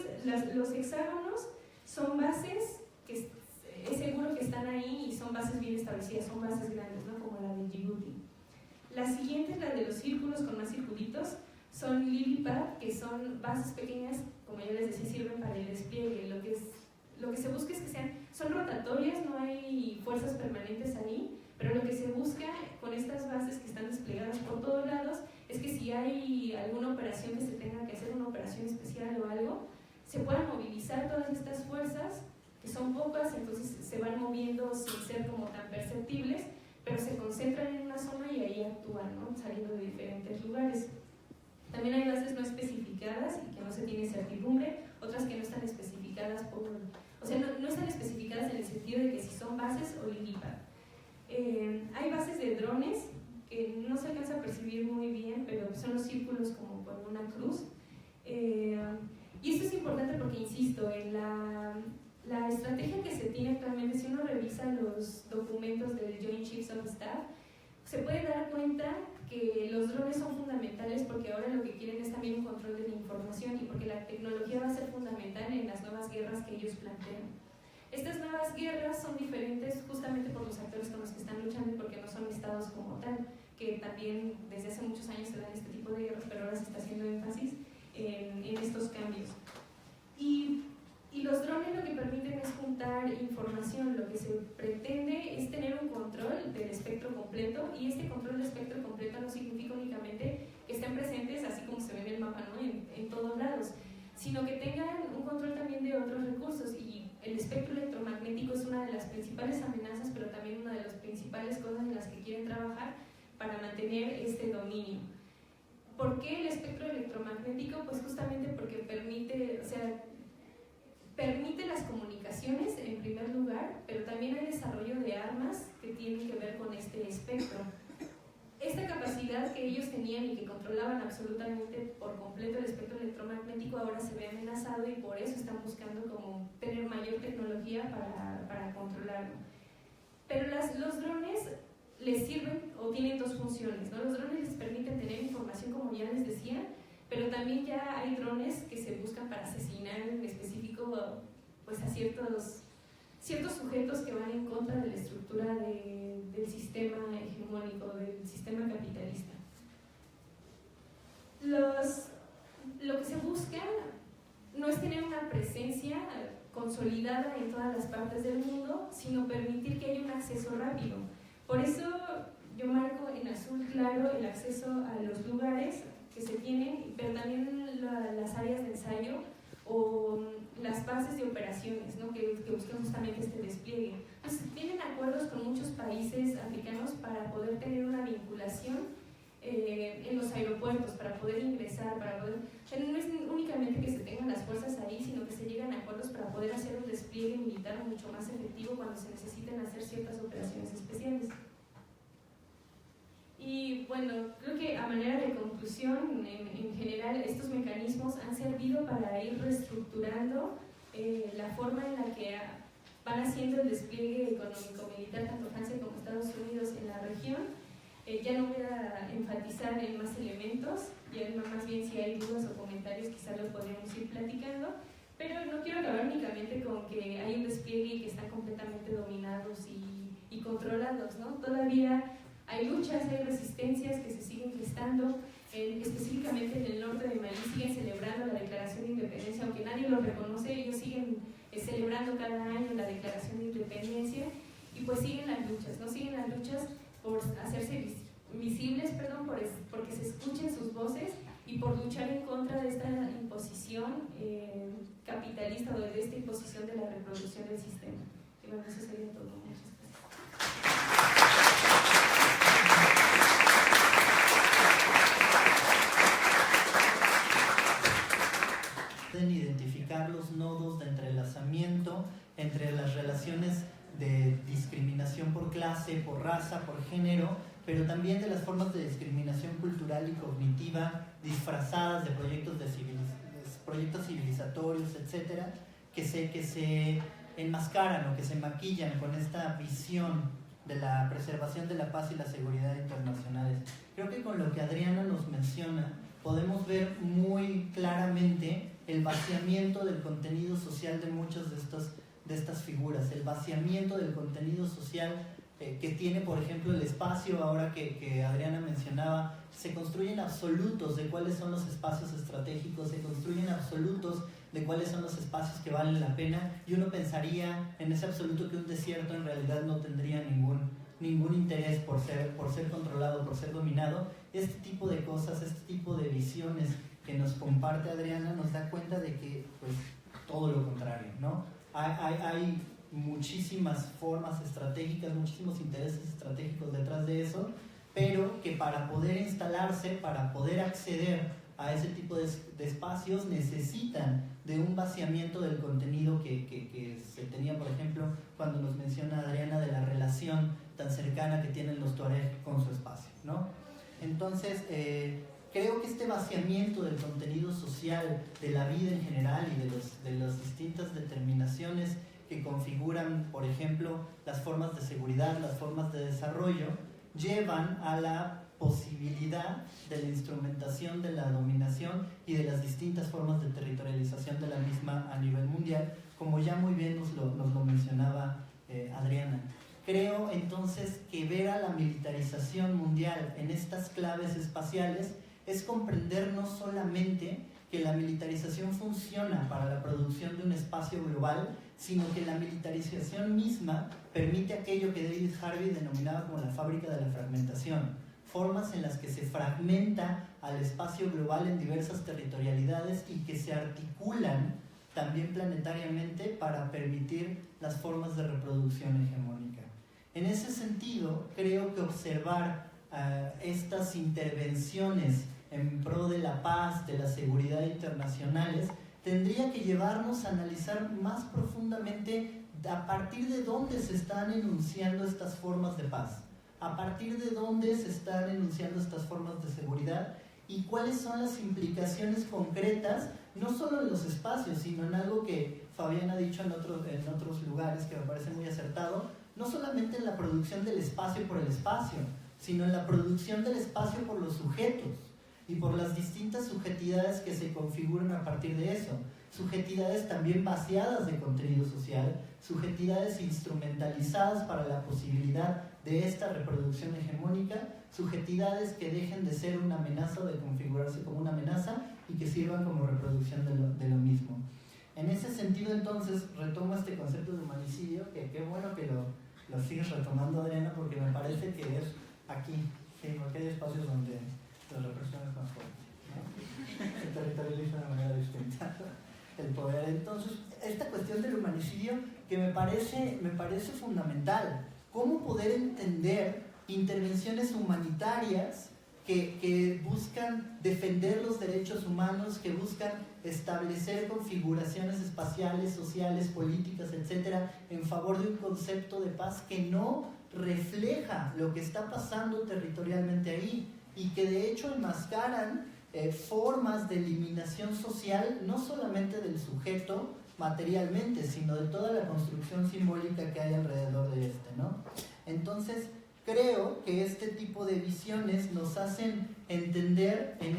los hexágonos son bases que es seguro que están ahí y son bases bien establecidas, son bases grandes, ¿no? Como la de La siguiente es la de los círculos con más circulitos. Son lily-pad, que son bases pequeñas, como ya les decía, sirven para el despliegue. Lo que se busca es que son rotatorias, no hay fuerzas permanentes ahí, pero lo que se busca con estas bases que están desplegadas por todos lados es que si hay alguna operación que se tenga que hacer, una operación especial o algo, se puedan movilizar todas estas fuerzas, que son pocas, entonces se van moviendo sin ser como tan perceptibles, pero se concentran en una zona y ahí actúan, ¿no? Saliendo de diferentes lugares. También hay bases no especificadas y que no se tiene certidumbre, otras que no están especificadas no están especificadas en el sentido de que si son bases o lily-pad. Hay bases de drones que no se alcanza a percibir muy bien, pero son los círculos como con una cruz. Y esto es importante porque, insisto, en la estrategia que se tiene actualmente, si uno revisa los documentos del Joint Chiefs of Staff, se puede dar cuenta que los drones son fundamentales porque ahora lo que quieren es también un control de la información y porque la tecnología va a ser fundamental en las nuevas guerras que ellos plantean. Estas nuevas guerras son diferentes justamente por los actores con los que están luchando y porque no son estados como tal, que también desde hace muchos años se dan este tipo de guerras, pero ahora se está haciendo énfasis en estos cambios. Y los drones lo que permiten es juntar información, lo que se pretende es tener un control del espectro completo, y este control del espectro completo no significa únicamente que estén presentes, así como se ve en el mapa, ¿no? en todos lados, sino que tengan un control también de otros recursos, y el espectro electromagnético es una de las principales amenazas, pero también una de las principales cosas en las que quieren trabajar para mantener este dominio. ¿Por qué el espectro electromagnético? Pues justamente porque permite las comunicaciones en primer lugar, pero también el desarrollo de armas que tienen que ver con este espectro. Esta capacidad que ellos tenían y que controlaban absolutamente por completo el espectro electromagnético ahora se ve amenazado, y por eso están buscando como tener mayor tecnología para controlarlo. Pero los drones les sirven o tienen dos funciones, ¿no? Los drones les permiten tener información, como ya les decía, pero también ya hay drones que se buscan para asesinar en específico pues, a ciertos sujetos que van en contra de la estructura del sistema hegemónico, del sistema capitalista. Lo que se busca no es tener una presencia consolidada en todas las partes del mundo, sino permitir que haya un acceso rápido. Por eso yo marco en azul claro el acceso a los lugares que se tienen, pero también las áreas de ensayo o las bases de operaciones, ¿no? que buscan justamente este despliegue. Entonces, tienen acuerdos con muchos países africanos para poder tener una vinculación en los aeropuertos, para poder ingresar, no es únicamente que se tengan las fuerzas ahí, sino que se llegan a acuerdos para poder hacer un despliegue militar mucho más efectivo cuando se necesiten hacer ciertas operaciones especiales. Y bueno, creo que a manera de conclusión, en general, estos mecanismos han servido para ir reestructurando la forma en la que van haciendo el despliegue económico-militar tanto Francia como Estados Unidos en la región. Ya no voy a enfatizar en más elementos, ya más bien si hay dudas o comentarios quizás los podríamos ir platicando, pero no quiero acabar únicamente con que hay un despliegue y que están completamente dominados y controlados, ¿no? Todavía hay luchas, hay resistencias que se siguen gestando, específicamente en el norte de Malí siguen celebrando la Declaración de Independencia, aunque nadie lo reconoce, ellos siguen celebrando cada año la Declaración de Independencia, y pues siguen las luchas, ¿no? Siguen las luchas por hacerse visibles, porque se escuchen sus voces y por luchar en contra de esta imposición capitalista o de esta imposición de la reproducción del sistema. Y bueno, eso sería todo. Muchas gracias. Pueden identificar los nodos de entrelazamiento entre las relaciones de discriminación por clase, por raza, por género, pero también de las formas de discriminación cultural y cognitiva disfrazadas de proyectos civilizatorios, etcétera, que se enmascaran o que se maquillan con esta visión de la preservación de la paz y la seguridad internacionales. Creo que con lo que Adriana nos menciona podemos ver muy claramente el vaciamiento del contenido social de muchas de estas figuras, el vaciamiento del contenido social que tiene, por ejemplo, el espacio, ahora que Adriana mencionaba, se construyen absolutos de cuáles son los espacios estratégicos, se construyen absolutos de cuáles son los espacios que valen la pena, y uno pensaría en ese absoluto que un desierto en realidad no tendría ningún interés por ser controlado, por ser dominado. Este tipo de cosas, este tipo de visiones que nos comparte Adriana nos da cuenta de que, pues, todo lo contrario, ¿no? Hay muchísimas formas estratégicas, muchísimos intereses estratégicos detrás de eso, pero que para poder instalarse, para poder acceder a ese tipo de espacios, necesitan de un vaciamiento del contenido que se tenía, por ejemplo, cuando nos menciona Adriana de la relación tan cercana que tienen los tuareg con su espacio, ¿no? Entonces, creo que este vaciamiento del contenido social, de la vida en general y de las distintas determinaciones que configuran, por ejemplo, las formas de seguridad, las formas de desarrollo, llevan a la posibilidad de la instrumentación de la dominación y de las distintas formas de territorialización de la misma a nivel mundial, como ya muy bien nos lo mencionaba Adriana. Creo entonces que ver a la militarización mundial en estas claves espaciales es comprender no solamente que la militarización funciona para la producción de un espacio global, sino que la militarización misma permite aquello que David Harvey denominaba como la fábrica de la fragmentación, formas en las que se fragmenta al espacio global en diversas territorialidades y que se articulan también planetariamente para permitir las formas de reproducción hegemónica. En ese sentido, creo que observar estas intervenciones en pro de la paz, de la seguridad internacionales, tendría que llevarnos a analizar más profundamente a partir de dónde se están enunciando estas formas de paz, a partir de dónde se están enunciando estas formas de seguridad y cuáles son las implicaciones concretas, no solo en los espacios, sino en algo que Fabián ha dicho en otros lugares que me parece muy acertado, no solamente en la producción del espacio por el espacio, sino en la producción del espacio por los sujetos y por las distintas subjetividades que se configuran a partir de eso. Subjetividades también vaciadas de contenido social, subjetividades instrumentalizadas para la posibilidad de esta reproducción hegemónica, subjetividades que dejen de ser una amenaza o de configurarse como una amenaza y que sirvan como reproducción de lo mismo. En ese sentido, entonces, retomo este concepto de humanicidio, que qué bueno que lo sigues retomando, Adriana, porque me parece que es aquí, sí, porque hay espacios donde la represión es más fuerte, ¿no? Se territorializa de una manera distinta el poder. Entonces, esta cuestión del humanicidio que me parece fundamental, cómo poder entender intervenciones humanitarias que buscan defender los derechos humanos, que buscan establecer configuraciones espaciales, sociales, políticas, etcétera, en favor de un concepto de paz que no refleja lo que está pasando territorialmente ahí y que de hecho enmascaran formas de eliminación social, no solamente del sujeto materialmente, sino de toda la construcción simbólica que hay alrededor de este, ¿no? Entonces, creo que este tipo de visiones nos hacen entender en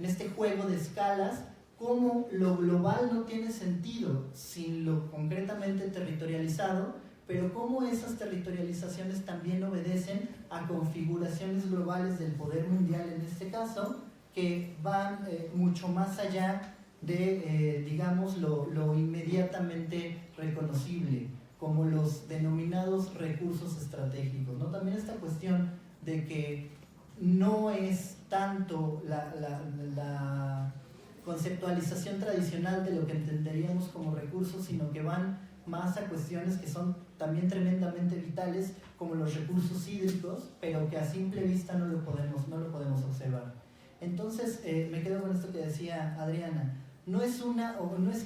este juego de escalas cómo lo global no tiene sentido sin lo concretamente territorializado, pero cómo esas territorializaciones también obedecen a configuraciones globales del poder mundial en este caso, que van mucho más allá de, lo inmediatamente reconocible, como los denominados recursos estratégicos, ¿no? También esta cuestión de que no es tanto la conceptualización tradicional de lo que entenderíamos como recursos, sino que van más a cuestiones que son también tremendamente vitales, como los recursos hídricos, pero que a simple vista no lo podemos observar. Entonces, me quedo con esto que decía Adriana. No es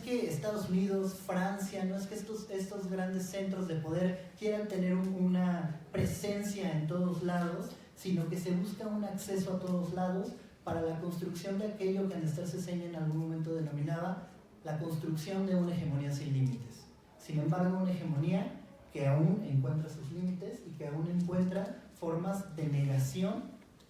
que Estados Unidos, Francia, no es que estos grandes centros de poder quieran tener una presencia en todos lados, sino que se busca un acceso a todos lados para la construcción de aquello que Anastasia Zeña en algún momento denominaba la construcción de una hegemonía sin límites. Sin embargo, una hegemonía que aún encuentra sus límites y que aún encuentra formas de negación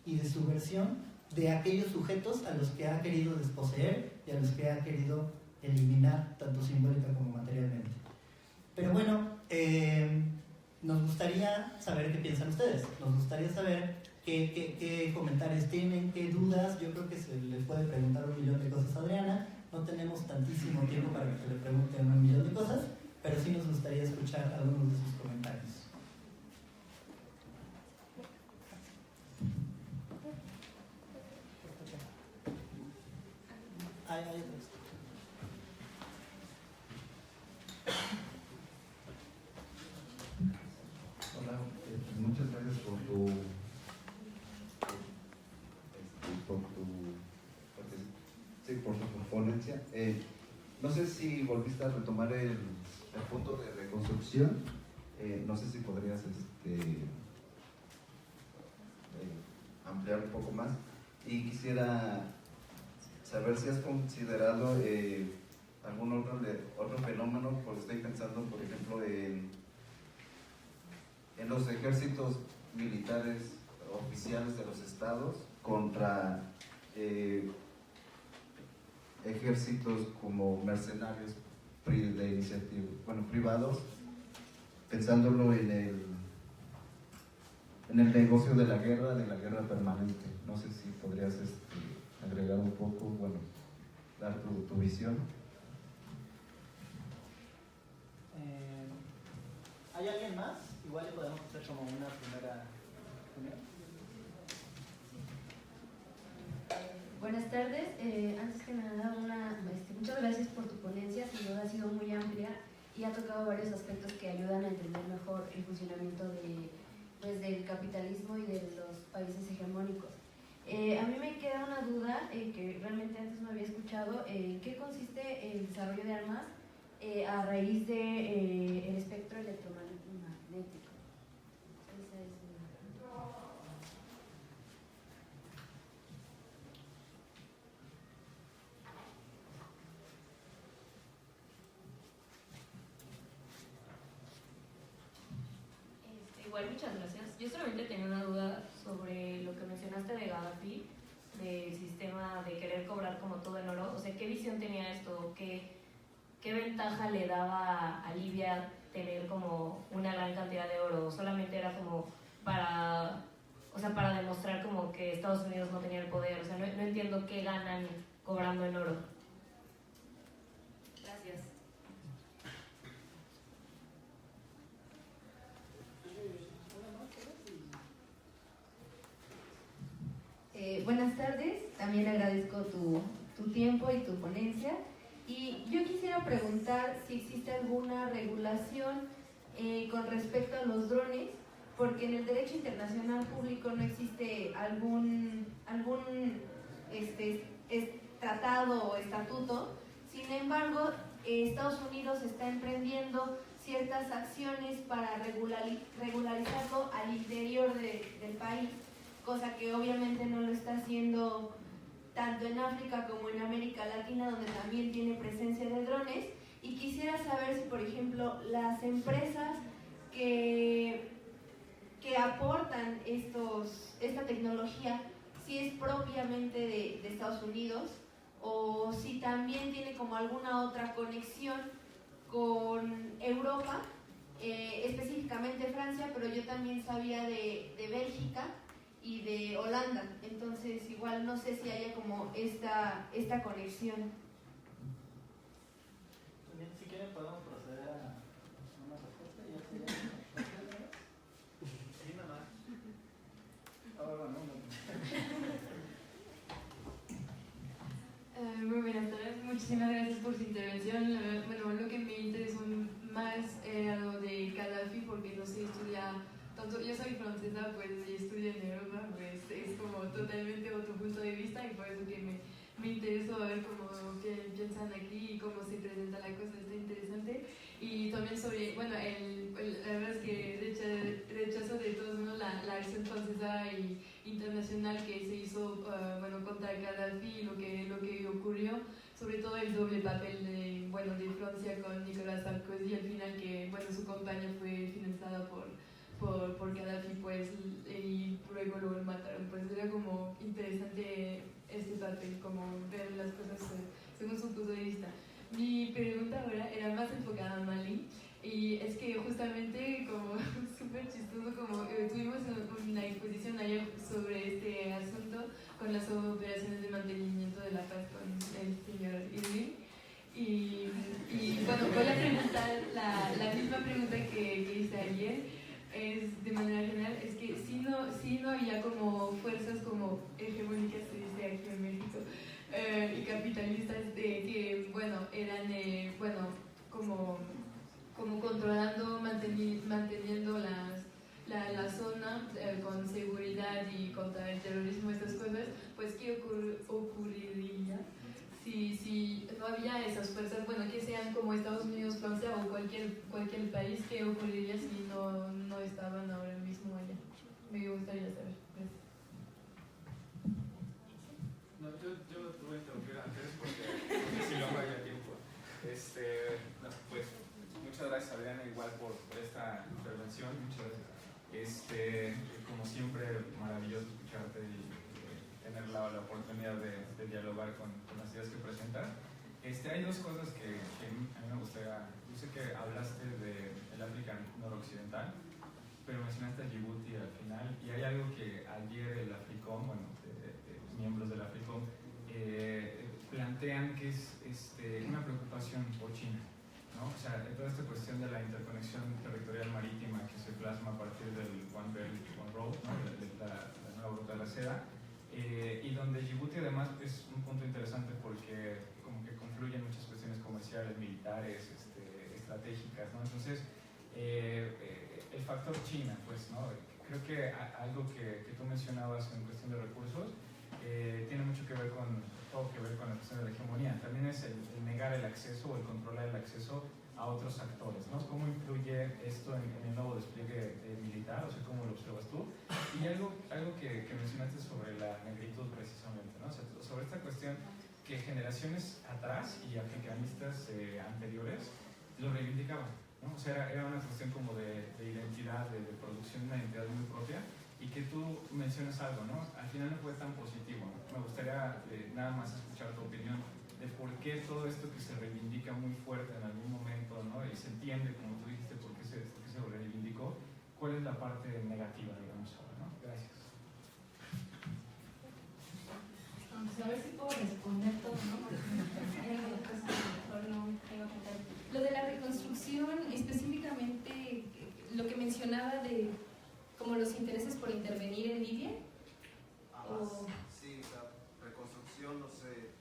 y de subversión de aquellos sujetos a los que ha querido desposeer y a los que ha querido eliminar, tanto simbólica como materialmente. Pero bueno, nos gustaría saber qué piensan ustedes, nos gustaría saber qué comentarios tienen, qué dudas. Yo creo que se le puede preguntar 1.000.000 de cosas a Adriana, no tenemos tantísimo tiempo para que se le pregunten 1.000.000 de cosas, pero sí nos gustaría escuchar algunos de sus comentarios. Hay otros. Hola, muchas gracias por tu ponencia. No sé si volviste a retomar el punto de reconstrucción. No sé si podrías ampliar un poco más. Y quisiera saber si has considerado algún otro fenómeno, porque estoy pensando, por ejemplo, en los ejércitos militares oficiales de los estados contra ejércitos como mercenarios de iniciativa, privados, pensándolo en el negocio de la guerra permanente. No sé si podrías agregar un poco, dar tu visión. ¿Hay alguien más? Igual le podemos hacer como una primera reunión. Buenas tardes, antes que nada muchas gracias por tu ponencia, sin duda ha sido muy amplia y ha tocado varios aspectos que ayudan a entender mejor el funcionamiento del capitalismo y de los países hegemónicos. A mí me queda una duda que realmente antes no había escuchado. ¿En qué consiste el desarrollo de armas a raíz del espectro electromagnético? Esa es una... Igual, muchas gracias. Yo solamente tenía una duda sobre lo que mencionaste de Gaddafi, del sistema de querer cobrar como todo en oro. O sea, ¿qué visión tenía esto? ¿Qué ventaja le daba a Libia tener como una gran cantidad de oro? ¿Solamente era como para demostrar como que Estados Unidos no tenía el poder? O sea, no entiendo qué ganan cobrando en oro. Gracias. Buenas tardes, también agradezco tu tiempo y tu ponencia. Y yo quisiera preguntar si existe alguna regulación con respecto a los drones, porque en el derecho internacional público no existe algún tratado o estatuto. Sin embargo, Estados Unidos está emprendiendo ciertas acciones para regularizarlo al interior del país, cosa que obviamente no lo está haciendo tanto en África como en América Latina, donde también tiene presencia de drones. Y quisiera saber si, por ejemplo, las empresas que aportan esta tecnología, si es propiamente de Estados Unidos, o si también tiene como alguna otra conexión con Europa, específicamente Francia, pero yo también sabía de Bélgica y de Holanda. Entonces igual no sé si haya como esta conexión. Bien, si quieren podemos proceder a una respuesta y así sí, nada más. Muy buenas tardes, muchísimas gracias por su intervención. Bueno, lo que me interesó más era lo de Gaddafi, porque no se estudia tanto. Yo soy francesa, pues, y estudio en Europa, pues es como totalmente otro punto de vista, y por eso que me interesó ver cómo qué piensan aquí y cómo se presenta la cosa. Está interesante. Y también sobre, bueno, la verdad es que rechazo de todos modos la acción francesa y internacional que se hizo contra Gaddafi, lo que ocurrió, sobre todo el doble papel de Francia con Nicolas Sarkozy al final, que su campaña fue financiada por Gaddafi, pues, y luego lo mataron. Pues era como interesante este papel, como ver las cosas según su punto de vista. Mi pregunta ahora era más enfocada a Mali. Y es que justamente, como súper chistoso, como tuvimos una exposición ayer sobre este asunto con las operaciones de mantenimiento de la paz con el señor Irwin. Y bueno, voy a preguntar la misma pregunta que hice ayer, es de manera general, es que si no había como fuerzas como hegemónicas, se dice aquí en México, y capitalistas que, bueno, eran, como controlando, manteniendo la zona con seguridad y contra el terrorismo, estas cosas, pues ¿qué ocurriría si no había esas fuerzas, bueno, que sean como Estados Unidos, Francia o cualquier país? ¿Qué ocurriría si no estaban ahora mismo allá? Me gustaría saber. Gracias. No, yo te voy a interrumpir antes porque no sé si luego haya tiempo. No, pues muchas gracias, Adriana, igual por esta intervención. Muchas gracias. Como siempre, maravilloso escucharte y tener la oportunidad de dialogar con las ideas que presentas. Hay dos cosas que a mí me gustaría. Yo sé que hablaste del África noroccidental, pero mencionaste a Djibouti al final, y hay algo que ayer el Africom, bueno, los miembros del Africom, plantean que es una preocupación por China, ¿no? O sea, toda esta cuestión de la interconexión territorial marítima que se plasma a partir del One Belt, One Road, ¿no? la nueva ruta de la seda, y donde Djibouti además es un punto interesante porque como que confluyen muchas cuestiones comerciales, militares, estratégicas, ¿no? Entonces, el factor China, pues, ¿no? Creo que algo que tú mencionabas en cuestión de recursos tiene mucho que ver con la cuestión de la hegemonía. También es el negar el acceso o el controlar el acceso a otros actores, ¿no? ¿Cómo influye esto en el nuevo despliegue militar? O sea, ¿cómo lo observas tú? Y algo que mencionaste sobre la negritud precisamente, ¿no? O sea, sobre esta cuestión que generaciones atrás y africanistas anteriores lo reivindicaban, ¿no? O sea, era una cuestión como de identidad, de producción, una identidad muy propia, y que tú mencionas algo, ¿no? Al final no fue tan positivo, ¿no? Me gustaría nada más escuchar tu opinión de por qué todo esto que se reivindica muy fuerte en algún momento, ¿no? Y se entiende, como tú dijiste, por qué se reivindicó, ¿cuál es la parte negativa, digamos, ahora, ¿no? Gracias. A ver si puedo responder todo, ¿no? Porque hay algunas cosas que mejor no tengo que contar. Lo de la reconstrucción, específicamente lo que mencionaba de como los intereses por intervenir en Libia. Sí, la reconstrucción, no sé,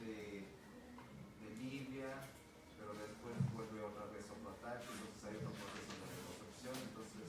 de Libia, pero después vuelve otra vez otro ataque, entonces hay otro proceso de reconstrucción, entonces...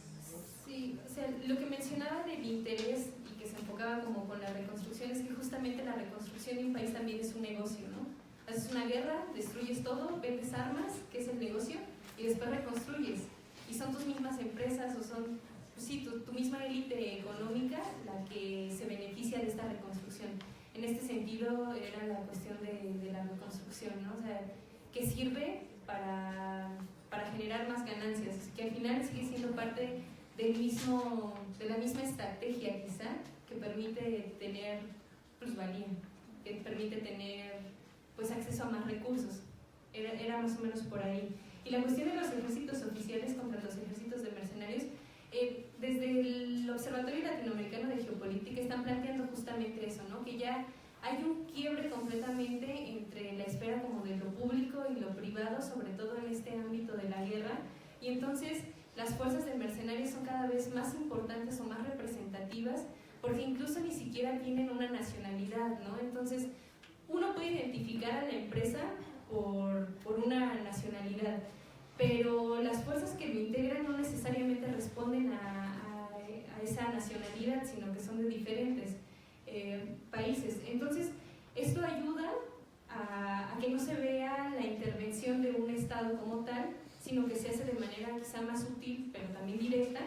Sí, o sea, lo que mencionaba del interés y que se enfocaba como con la reconstrucción es que justamente la reconstrucción de un país también es un negocio, ¿no? Haces una guerra, destruyes todo, vendes armas, que es el negocio, y después reconstruyes. Y son tus mismas empresas o son, pues sí, tu misma élite económica la que se beneficia de esta reconstrucción. En este sentido era la cuestión de la reconstrucción, ¿no? O sea, que sirve para generar más ganancias, que al final sigue siendo parte de la misma estrategia quizá, que permite tener plusvalía, que permite tener pues acceso a más recursos. Era más o menos por ahí. Y la cuestión de los ejércitos oficiales contra los ejércitos de mercenarios, desde el Observatorio Latinoamericano de Geopolítica están planteando justamente eso, ¿no? Que ya hay un quiebre completamente entre la esfera como de lo público y lo privado, sobre todo en este ámbito de la guerra, y entonces las fuerzas de mercenarios son cada vez más importantes o más representativas, porque incluso ni siquiera tienen una nacionalidad, ¿no? Entonces uno puede identificar a la empresa por una nacionalidad, pero las fuerzas que lo integran no necesariamente responden a esa nacionalidad, sino que son de diferentes países. Entonces, esto ayuda a que no se vea la intervención de un Estado como tal, sino que se hace de manera quizá más sutil, pero también directa,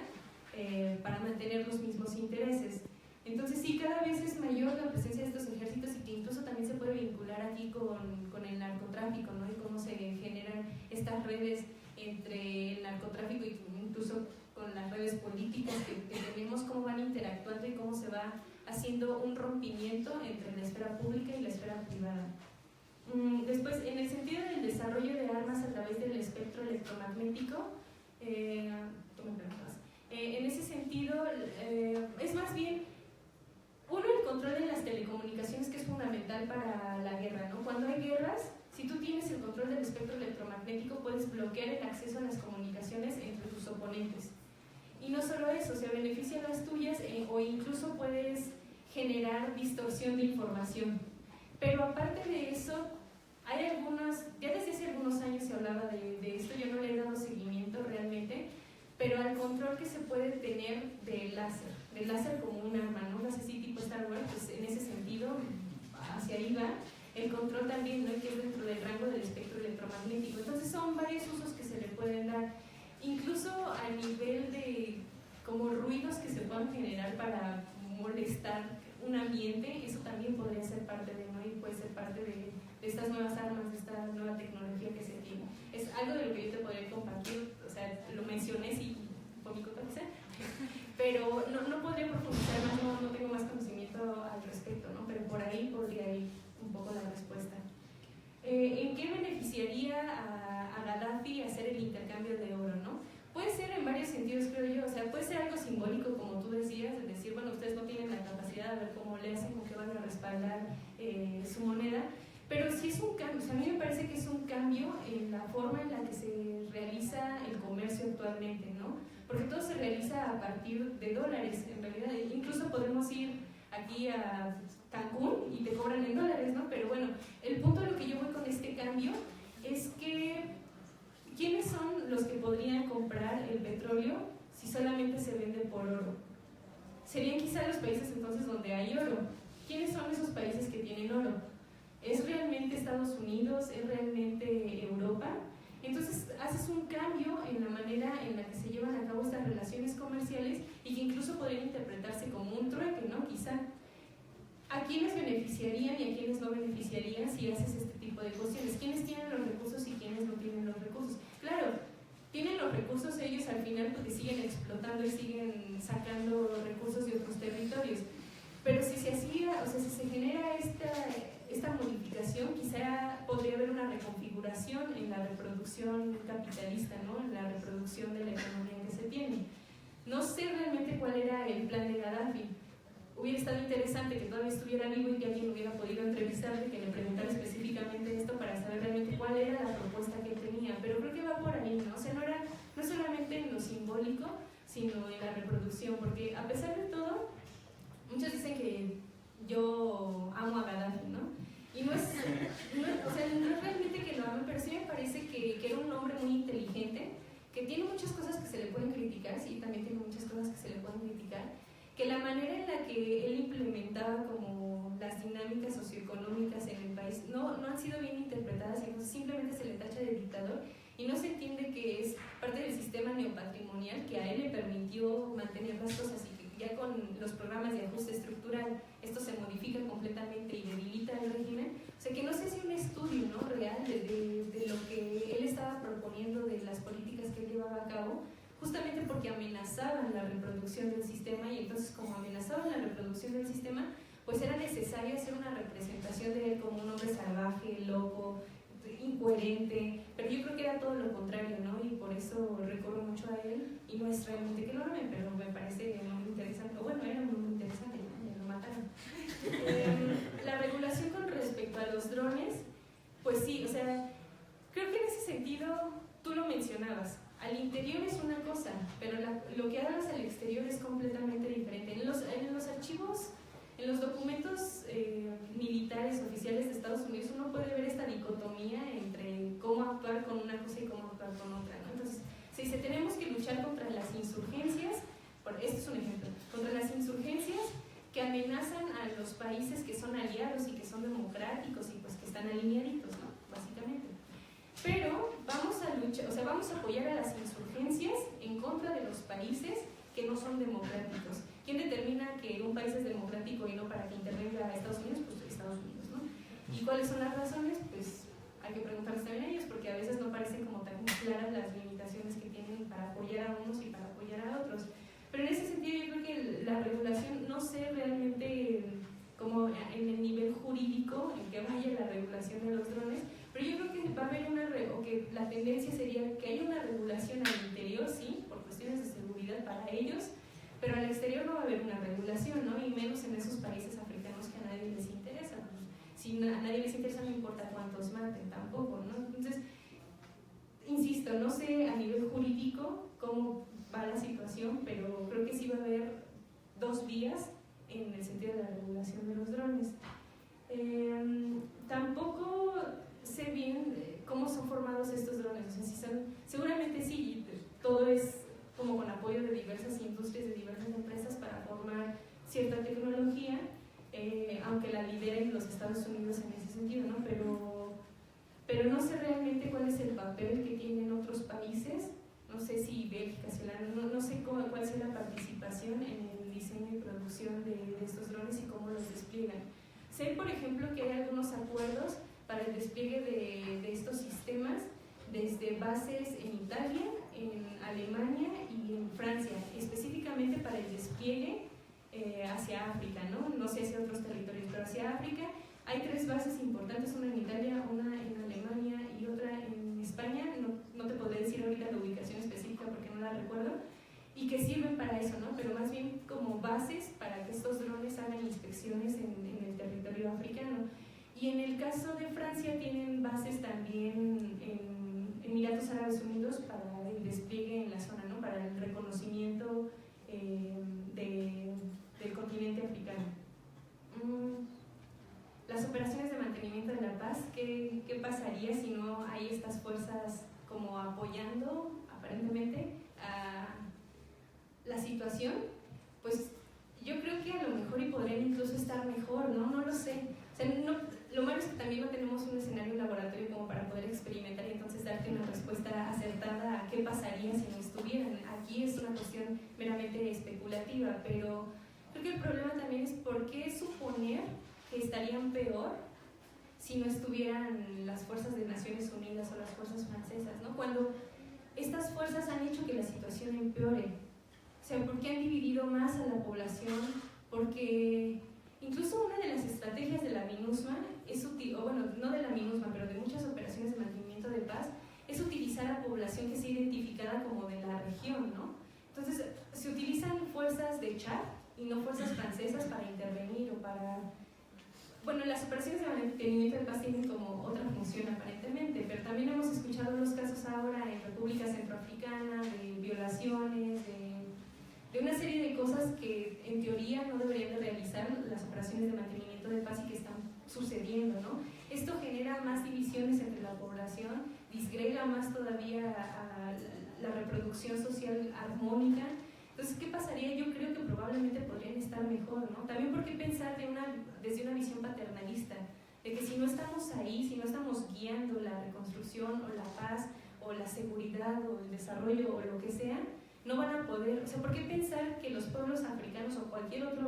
para mantener los mismos intereses. Entonces sí, cada vez es mayor la presencia de estos ejércitos y que incluso también se puede vincular aquí con el narcotráfico, ¿no? Y cómo se generan estas redes entre el narcotráfico y incluso con las redes políticas que tenemos, cómo van interactuando y cómo se va haciendo un rompimiento entre la esfera pública y la esfera privada. Después, en el sentido del desarrollo de armas a través de la esfera espectro electromagnético. En ese sentido, es más bien, uno, el control de las telecomunicaciones, que es fundamental para la guerra, ¿no? Cuando hay guerras, si tú tienes el control del espectro electromagnético, puedes bloquear el acceso a las comunicaciones entre tus oponentes. Y no solo eso, se benefician las tuyas o incluso puedes generar distorsión de información. Pero aparte de eso, hay ya desde hace algunos años se hablaba de esto, yo no le he dado seguimiento realmente, pero al control que se puede tener del láser como un arma, ¿no? Así tipo Star Wars, pues en ese sentido, hacia ahí va. El control también, ¿no? Que es dentro del rango del espectro electromagnético. Entonces son varios usos que se le pueden dar, incluso a nivel de como ruidos que se puedan generar para molestar un ambiente, eso también podría ser parte de, ¿no? Y puede ser parte de estas nuevas armas, de esta nueva tecnología que se tiene. Es algo de lo que yo te podría compartir, o sea, lo mencioné, sí, por mi culpa quizá, pero no podría profundizar más, no tengo más conocimiento al respecto, ¿no? Pero por ahí podría ir un poco la respuesta. ¿En qué beneficiaría a Gaddafi hacer el intercambio de oro, no? Puede ser en varios sentidos, creo yo, o sea, puede ser algo simbólico, como tú decías, de decir, bueno, ustedes no tienen la capacidad de ver cómo le hacen, con qué van a respaldar su moneda, pero sí es un cambio, o sea, a mí me parece que es un cambio en la forma en la que se realiza el comercio actualmente, ¿no? Porque todo se realiza a partir de dólares, en realidad, incluso podemos ir aquí a Cancún y te cobran en dólares, ¿no? Pero bueno, el punto de lo que yo voy con este cambio es que ¿quiénes son los que podrían comprar el petróleo si solamente se vende por oro? Serían quizá los países entonces donde hay oro. ¿Quiénes son esos países que tienen oro? ¿Es realmente Estados Unidos? ¿Es realmente Europa? Entonces haces un cambio en la manera en la que se llevan a cabo estas relaciones comerciales y que incluso podrían interpretarse como un trueque, ¿no? Quizá. ¿A quiénes beneficiarían y a quiénes no beneficiarían si haces este tipo de cuestiones? ¿Quiénes tienen los recursos y quiénes no tienen los recursos? Claro, tienen los recursos ellos al final porque siguen explotando y siguen sacando recursos de otros territorios. Pero si se hacía, o sea, si se genera esta modificación, quizá podría haber una reconfiguración en la reproducción capitalista, ¿no? En la reproducción de la economía que se tiene. No sé realmente cuál era el plan de Gaddafi. Hubiera estado interesante que todavía estuviera vivo y que alguien hubiera podido entrevistarle, que le preguntara específicamente esto para saber realmente cuál era la propuesta que tenía. Pero creo que va por ahí, ¿no? O sea, no solamente en lo simbólico, sino en la reproducción, porque a pesar de todo, muchos dicen que yo amo a Gaddafi, ¿no? Y no es realmente que lo amen, pero sí me parece que era un hombre muy inteligente, que tiene muchas cosas que se le pueden criticar, sí, también tiene muchas cosas que se le pueden criticar, que la manera en la que él implementaba como las dinámicas socioeconómicas en el país no han sido bien interpretadas, entonces simplemente se le tacha de dictador y no se entiende que es parte del sistema neopatrimonial que a él le permitió mantener las cosas y que ya con los programas de ajuste estructural esto se modifica completamente y debilita el régimen. O sea que no sé si un estudio, ¿no? Real de lo que él estaba proponiendo, de las políticas que él llevaba a cabo, justamente porque amenazaban la reproducción del sistema, y entonces como amenazaban la reproducción del sistema, pues era necesario hacer una representación de él como un hombre salvaje, loco, incoherente, pero yo creo que era todo lo contrario, ¿no? Y por eso recorro mucho a él, y no es realmente que lo amen, pero me parece muy interesante, o bueno, era muy interesante, ya lo mataron. La regulación con respecto a los drones, pues sí, o sea, creo que en ese sentido, tú lo mencionabas, al interior es una cosa, pero lo que hagas al exterior es completamente diferente. En los archivos, en los documentos militares oficiales de Estados Unidos, uno puede ver esta dicotomía entre cómo actuar con una cosa y cómo actuar con otra, ¿no? Entonces, si dice, tenemos que luchar contra las insurgencias, este es un ejemplo, contra las insurgencias que amenazan a los países que son aliados y que son democráticos y pues que están alineaditos, ¿no? Básicamente. Pero vamos a luchar, o sea, vamos a apoyar a las insurgencias en contra de los países que no son democráticos. ¿Quién determina que un país es democrático y no para que intervenga a Estados Unidos? Pues Estados Unidos, ¿no? ¿Y cuáles son las razones? Pues hay que preguntarles también a ellos, porque a veces no parecen como tan claras las limitaciones que tienen para apoyar a unos y para apoyar a otros. Pero en ese sentido yo creo que la regulación, no sé realmente como en el nivel jurídico en que vaya la regulación de los drones, pero yo creo que va a haber o que la tendencia sería que haya una regulación al interior, sí, por cuestiones de seguridad para ellos, pero al exterior no va a haber una regulación, ¿no? Y menos en esos países africanos que a nadie les interesa. Si a nadie les interesa, no importa cuántos maten, tampoco, ¿no? Entonces, insisto, no sé a nivel jurídico cómo va la situación, pero creo que sí va a haber dos vías en el sentido de la regulación de los drones. Tampoco sé bien cómo son formados estos drones, o sea, si son, seguramente sí, todo es como con apoyo de diversas industrias, de diversas empresas para formar cierta tecnología, aunque la lideren los Estados Unidos en ese sentido, ¿no? Pero no sé realmente cuál es el papel que tienen otros países, no sé si Bélgica, no sé cuál es la participación en el diseño y producción de estos drones y cómo los despliegan. Sé, por ejemplo, que hay algunos acuerdos para el despliegue de estos sistemas desde bases en Italia, en Alemania y en Francia, específicamente para el despliegue hacia África, ¿no? No sé hacia otros territorios, pero hacia África. Hay 3 bases importantes, una en Italia, una en Alemania y otra en España. No te podré decir ahorita la ubicación específica porque no la recuerdo, y que sirven para eso, ¿no? Pero más bien como bases para que estos drones hagan inspecciones en el territorio africano. Y en el caso de Francia tienen bases también en Emiratos Árabes Unidos para el despliegue en la zona, ¿no? Para el reconocimiento del continente africano. Las operaciones de mantenimiento de la paz, ¿qué pasaría si no hay estas fuerzas como apoyando aparentemente a la situación? Pues yo creo que a lo mejor y podrían incluso estar mejor, ¿no? No lo sé. O sea, lo malo es que también no tenemos un escenario laboratorio como para poder experimentar y entonces darte una respuesta acertada a qué pasaría si no estuvieran. Aquí es una cuestión meramente especulativa, pero creo que el problema también es por qué suponer que estarían peor si no estuvieran las fuerzas de Naciones Unidas o las fuerzas francesas, ¿no? Cuando estas fuerzas han hecho que la situación empeore. O sea, ¿por qué han dividido más a la población? Porque incluso una de las estrategias de la MINUSMA es o bueno, no de la MINUSMA, pero de muchas operaciones de mantenimiento de paz, es utilizar a población que sea identificada como de la región, ¿no? Entonces, se utilizan fuerzas de Chad y no fuerzas francesas para intervenir o para... Bueno, las operaciones de mantenimiento de paz tienen como otra función aparentemente, pero también hemos escuchado los casos ahora en República Centroafricana de violaciones, de una serie de cosas que en teoría no deberían de realizar las operaciones de mantenimiento de paz y que están sucediendo, ¿no? Esto genera más divisiones entre la población, disgrega más todavía a la reproducción social armónica. Entonces, ¿qué pasaría? Yo creo que probablemente podrían estar mejor, ¿no? También por qué pensar desde una visión paternalista, de que si no estamos ahí, si no estamos guiando la reconstrucción o la paz o la seguridad o el desarrollo o lo que sea, no van a poder, o sea, ¿por qué pensar que los pueblos africanos o cualquier otros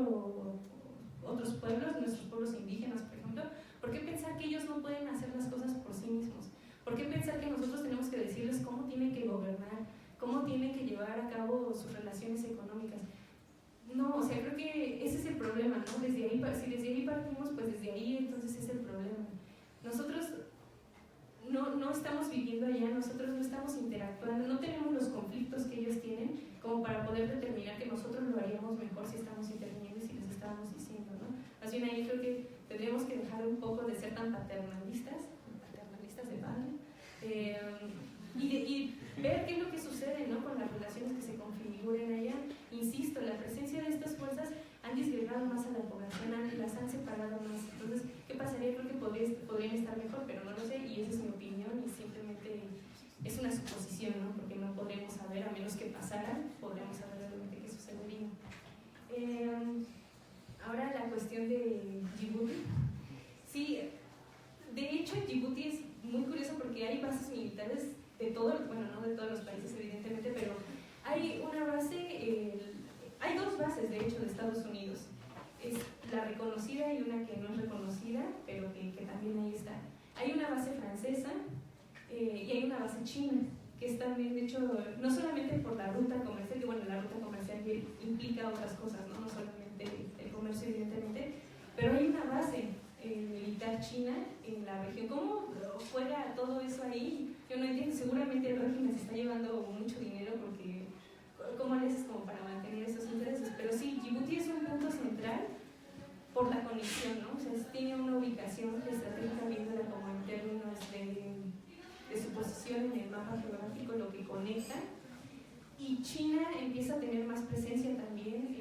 pueblos, nuestros pueblos indígenas, por ejemplo, ¿por qué pensar que ellos no pueden hacer las cosas por sí mismos? ¿Por qué pensar que nosotros tenemos que decirles cómo tienen que gobernar, cómo tienen que llevar a cabo sus relaciones económicas? No, o sea, creo que ese es el problema, ¿no? Si desde ahí partimos, pues desde ahí entonces es el problema. Nosotros no estamos viviendo allá, nosotros no estamos interactuando, no tenemos los conflictos que ellos tienen como para poder determinar que nosotros lo haríamos mejor si estamos interviniendo y si les estábamos diciendo, ¿no? Más bien ahí creo que tendríamos que dejar un poco de ser tan paternalistas de padre, y ver qué es lo que sucede, ¿no? Con las relaciones que se configuren allá. Insisto, la presencia de estas fuerzas han disgregado más a la población, las han separado más. Entonces, ¿qué pasaría? Creo que podrían estar mejor, pero no lo sé, y esa es mi opinión, y simplemente es una suposición, ¿no? Porque no podremos saber, a menos que pasara, podremos saber realmente qué sucedería. Ahora la cuestión de Djibouti. Sí, de hecho Djibouti es muy curioso porque hay bases militares de todo, bueno, no de todos los países evidentemente, pero hay una base, hay 2 bases de hecho de Estados Unidos. Es la reconocida y una que no es reconocida, pero que también ahí está. Hay una base francesa y hay una base china, que es también, de hecho, no solamente por la ruta comercial, que bueno, la ruta comercial implica otras cosas, no solamente el comercio evidentemente, pero hay una base militar china en la región. ¿Cómo juega todo eso ahí. Yo no entiendo, seguramente el régimen se está llevando mucho dinero porque ¿cómo le haces como para mantener esos intereses? Pero sí, Djibouti es un punto central por la conexión, ¿no? O sea, tiene una ubicación estratégica viéndola como en términos de su posición en el mapa geográfico, lo que conecta. Y China empieza a tener más presencia también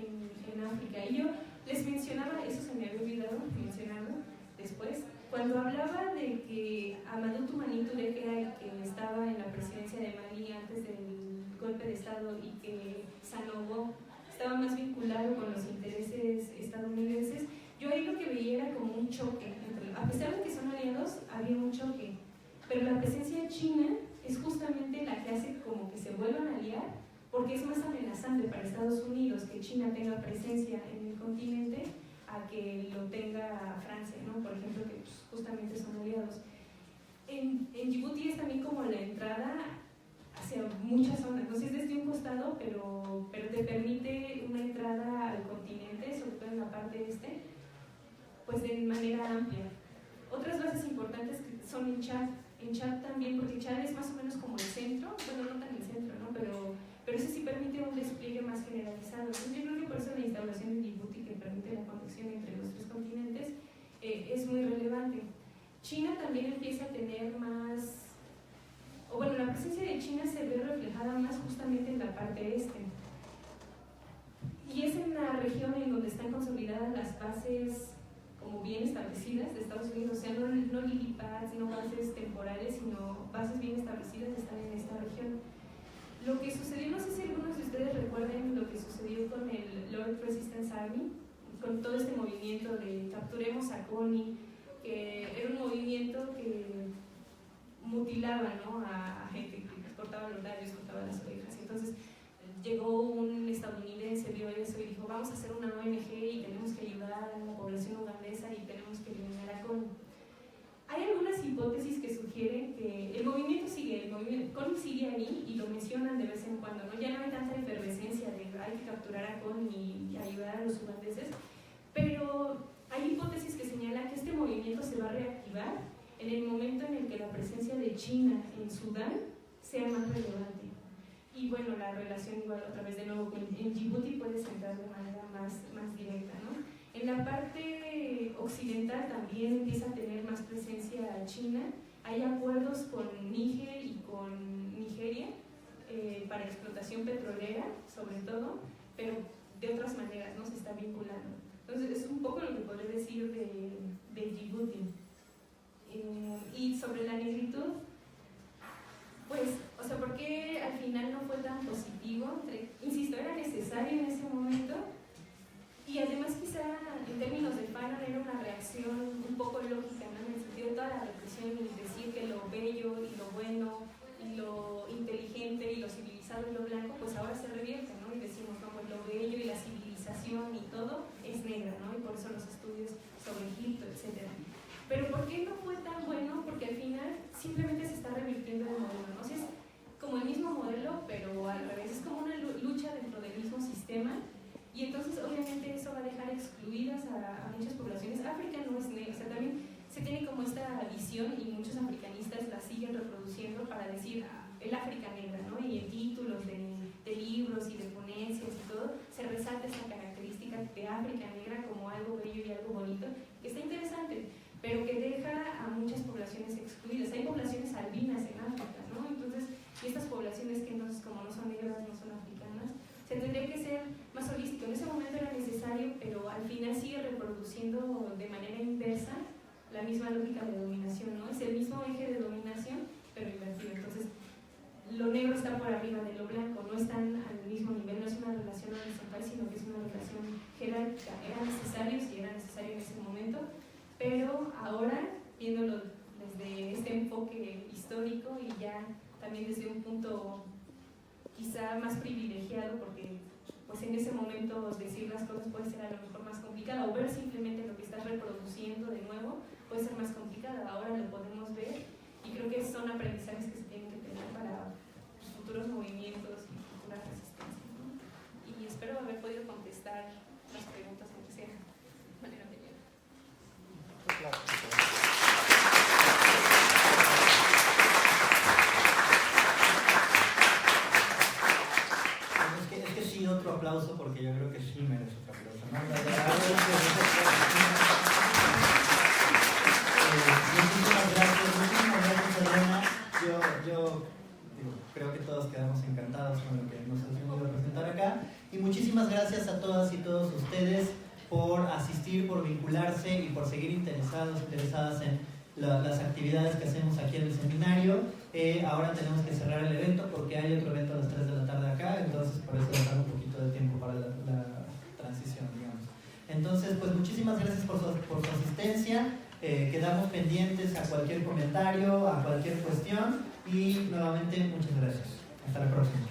en África. Y yo les mencionaba, eso se me había olvidado mencionarlo después, cuando hablaba de que Amadou Toumani Touré, que era el que estaba en la presidencia de Mali antes del golpe de Estado y que Sanogo estaba más vinculado con los intereses estadounidenses, yo ahí lo que veía era como un choque. A pesar de que son aliados, había un choque. Pero la presencia china es justamente la que hace como que se vuelvan a aliar, porque es más amenazante para Estados Unidos que China tenga presencia en el continente a que lo tenga Francia, ¿no? Por ejemplo, que pues, justamente son aliados. En Djibouti es también como la entrada hacia muchas zonas, no sé, es desde un costado, pero te permite una entrada al continente, sobre todo en la parte este, pues de manera amplia. Otras bases importantes son en Chad también, porque Chad es más o menos como el centro, bueno, no tan el centro, ¿no? Pero eso sí permite un despliegue más generalizado. Entonces yo creo que por eso la instauración de Djibouti, que permite la conexión entre los tres continentes, es muy relevante. China también empieza a tener más, o bueno, la presencia de China se ve reflejada más justamente en la parte este. Y es en la región en donde están consolidadas las bases como bien establecidas de Estados Unidos, o sea, no lily pads, no bases temporales, sino bases bien establecidas están en esta región. Lo que sucedió, no sé si algunos de ustedes recuerden lo que sucedió con el Lord Resistance Army, con todo este movimiento de capturemos a Connie, que era un movimiento que mutilaba, ¿no?, a gente, que cortaba los labios, cortaba las orejas. Entonces llegó un estadounidense, vio eso y dijo, vamos a hacer una ONG y tenemos que ayudar a la población ugandesa y tenemos que eliminar a Connie. Hay algunas hipótesis que sugieren que el movimiento sigue, Connie sigue ahí y lo mencionan de vez en cuando, ¿no? Ya no hay tanta efervescencia de hay que capturar a Connie y ayudar a los ugandeses, pero hay hipótesis que señalan que este movimiento se va a reactivar en el momento en el que la presencia de China en Sudán sea más relevante. Y bueno, la relación igual otra vez de nuevo en Djibouti puede centrar de manera más directa, ¿no? En la parte occidental también empieza a tener más presencia China. Hay acuerdos con Níger y con Nigeria para explotación petrolera, sobre todo, pero de otras maneras, ¿no? Se está vinculando. Entonces, es un poco lo que podría decir de Djibouti. Y sobre la negritud, pues, o sea, ¿por qué al final no fue tan positivo? Insisto, era necesario en ese momento. Y además quizá en términos de Fanon era una reacción un poco lógica, ¿no? En el sentido de toda la represión y decir que lo bello y lo bueno y lo inteligente y lo civilizado y lo blanco, pues ahora se revierte, ¿no? Y decimos, no, pues lo bello y la civilización y todo es negra, ¿no? Y por eso los estudios sobre Egipto, etc. Pero ¿por qué no fue tan bueno? Porque al final simplemente se está revirtiendo el modelo, ¿no? O sea, es como el mismo modelo, pero al revés, es como una lucha dentro del mismo sistema. Y entonces obviamente eso va a dejar excluidas a muchas poblaciones. África no es negra, o sea, también se tiene como esta visión y muchos africanistas la siguen reproduciendo para decir el África negra, ¿no? Y en títulos de libros y de ponencias y todo, se resalta esa característica de África negra como algo bello y algo bonito, que está interesante, pero que deja a muchas poblaciones excluidas. Hay poblaciones albinas en África, ¿no? Entonces, estas poblaciones que entonces como no son negras, no son africanas, se tendría que ser más holístico. En ese momento era necesario, pero al final sigue reproduciendo de manera inversa la misma lógica de dominación, ¿no? Es el mismo eje de dominación, pero invertido. Entonces, lo negro está por arriba de lo blanco, no están al mismo nivel, no es una relación horizontal, sino que es una relación jerárquica. Era necesario, sí era necesario en ese momento, pero ahora, viéndolo desde este enfoque histórico y ya también desde un punto quizá más privilegiado, porque pues en ese momento decir las cosas puede ser a lo mejor más complicado, o ver simplemente lo que estás reproduciendo de nuevo puede ser más complicado. Ahora lo podemos ver y creo que son aprendizajes que se tienen que tener para futuros movimientos y futuras resistencias, ¿no? Y espero haber podido contestar las preguntas, aunque sea de manera pequeña. todos quedamos encantados con lo que nos has venido a presentar acá. Y muchísimas gracias a todas y todos ustedes por asistir, por vincularse y por seguir interesadas en las actividades que hacemos aquí en el seminario. Ahora tenemos que cerrar el evento porque hay otro evento a las 3 de la tarde acá, entonces por eso dejar un poquito de tiempo para la transición, digamos. Entonces, pues muchísimas gracias por su asistencia. Quedamos pendientes a cualquier comentario, a cualquier cuestión y nuevamente muchas gracias. Hasta la próxima.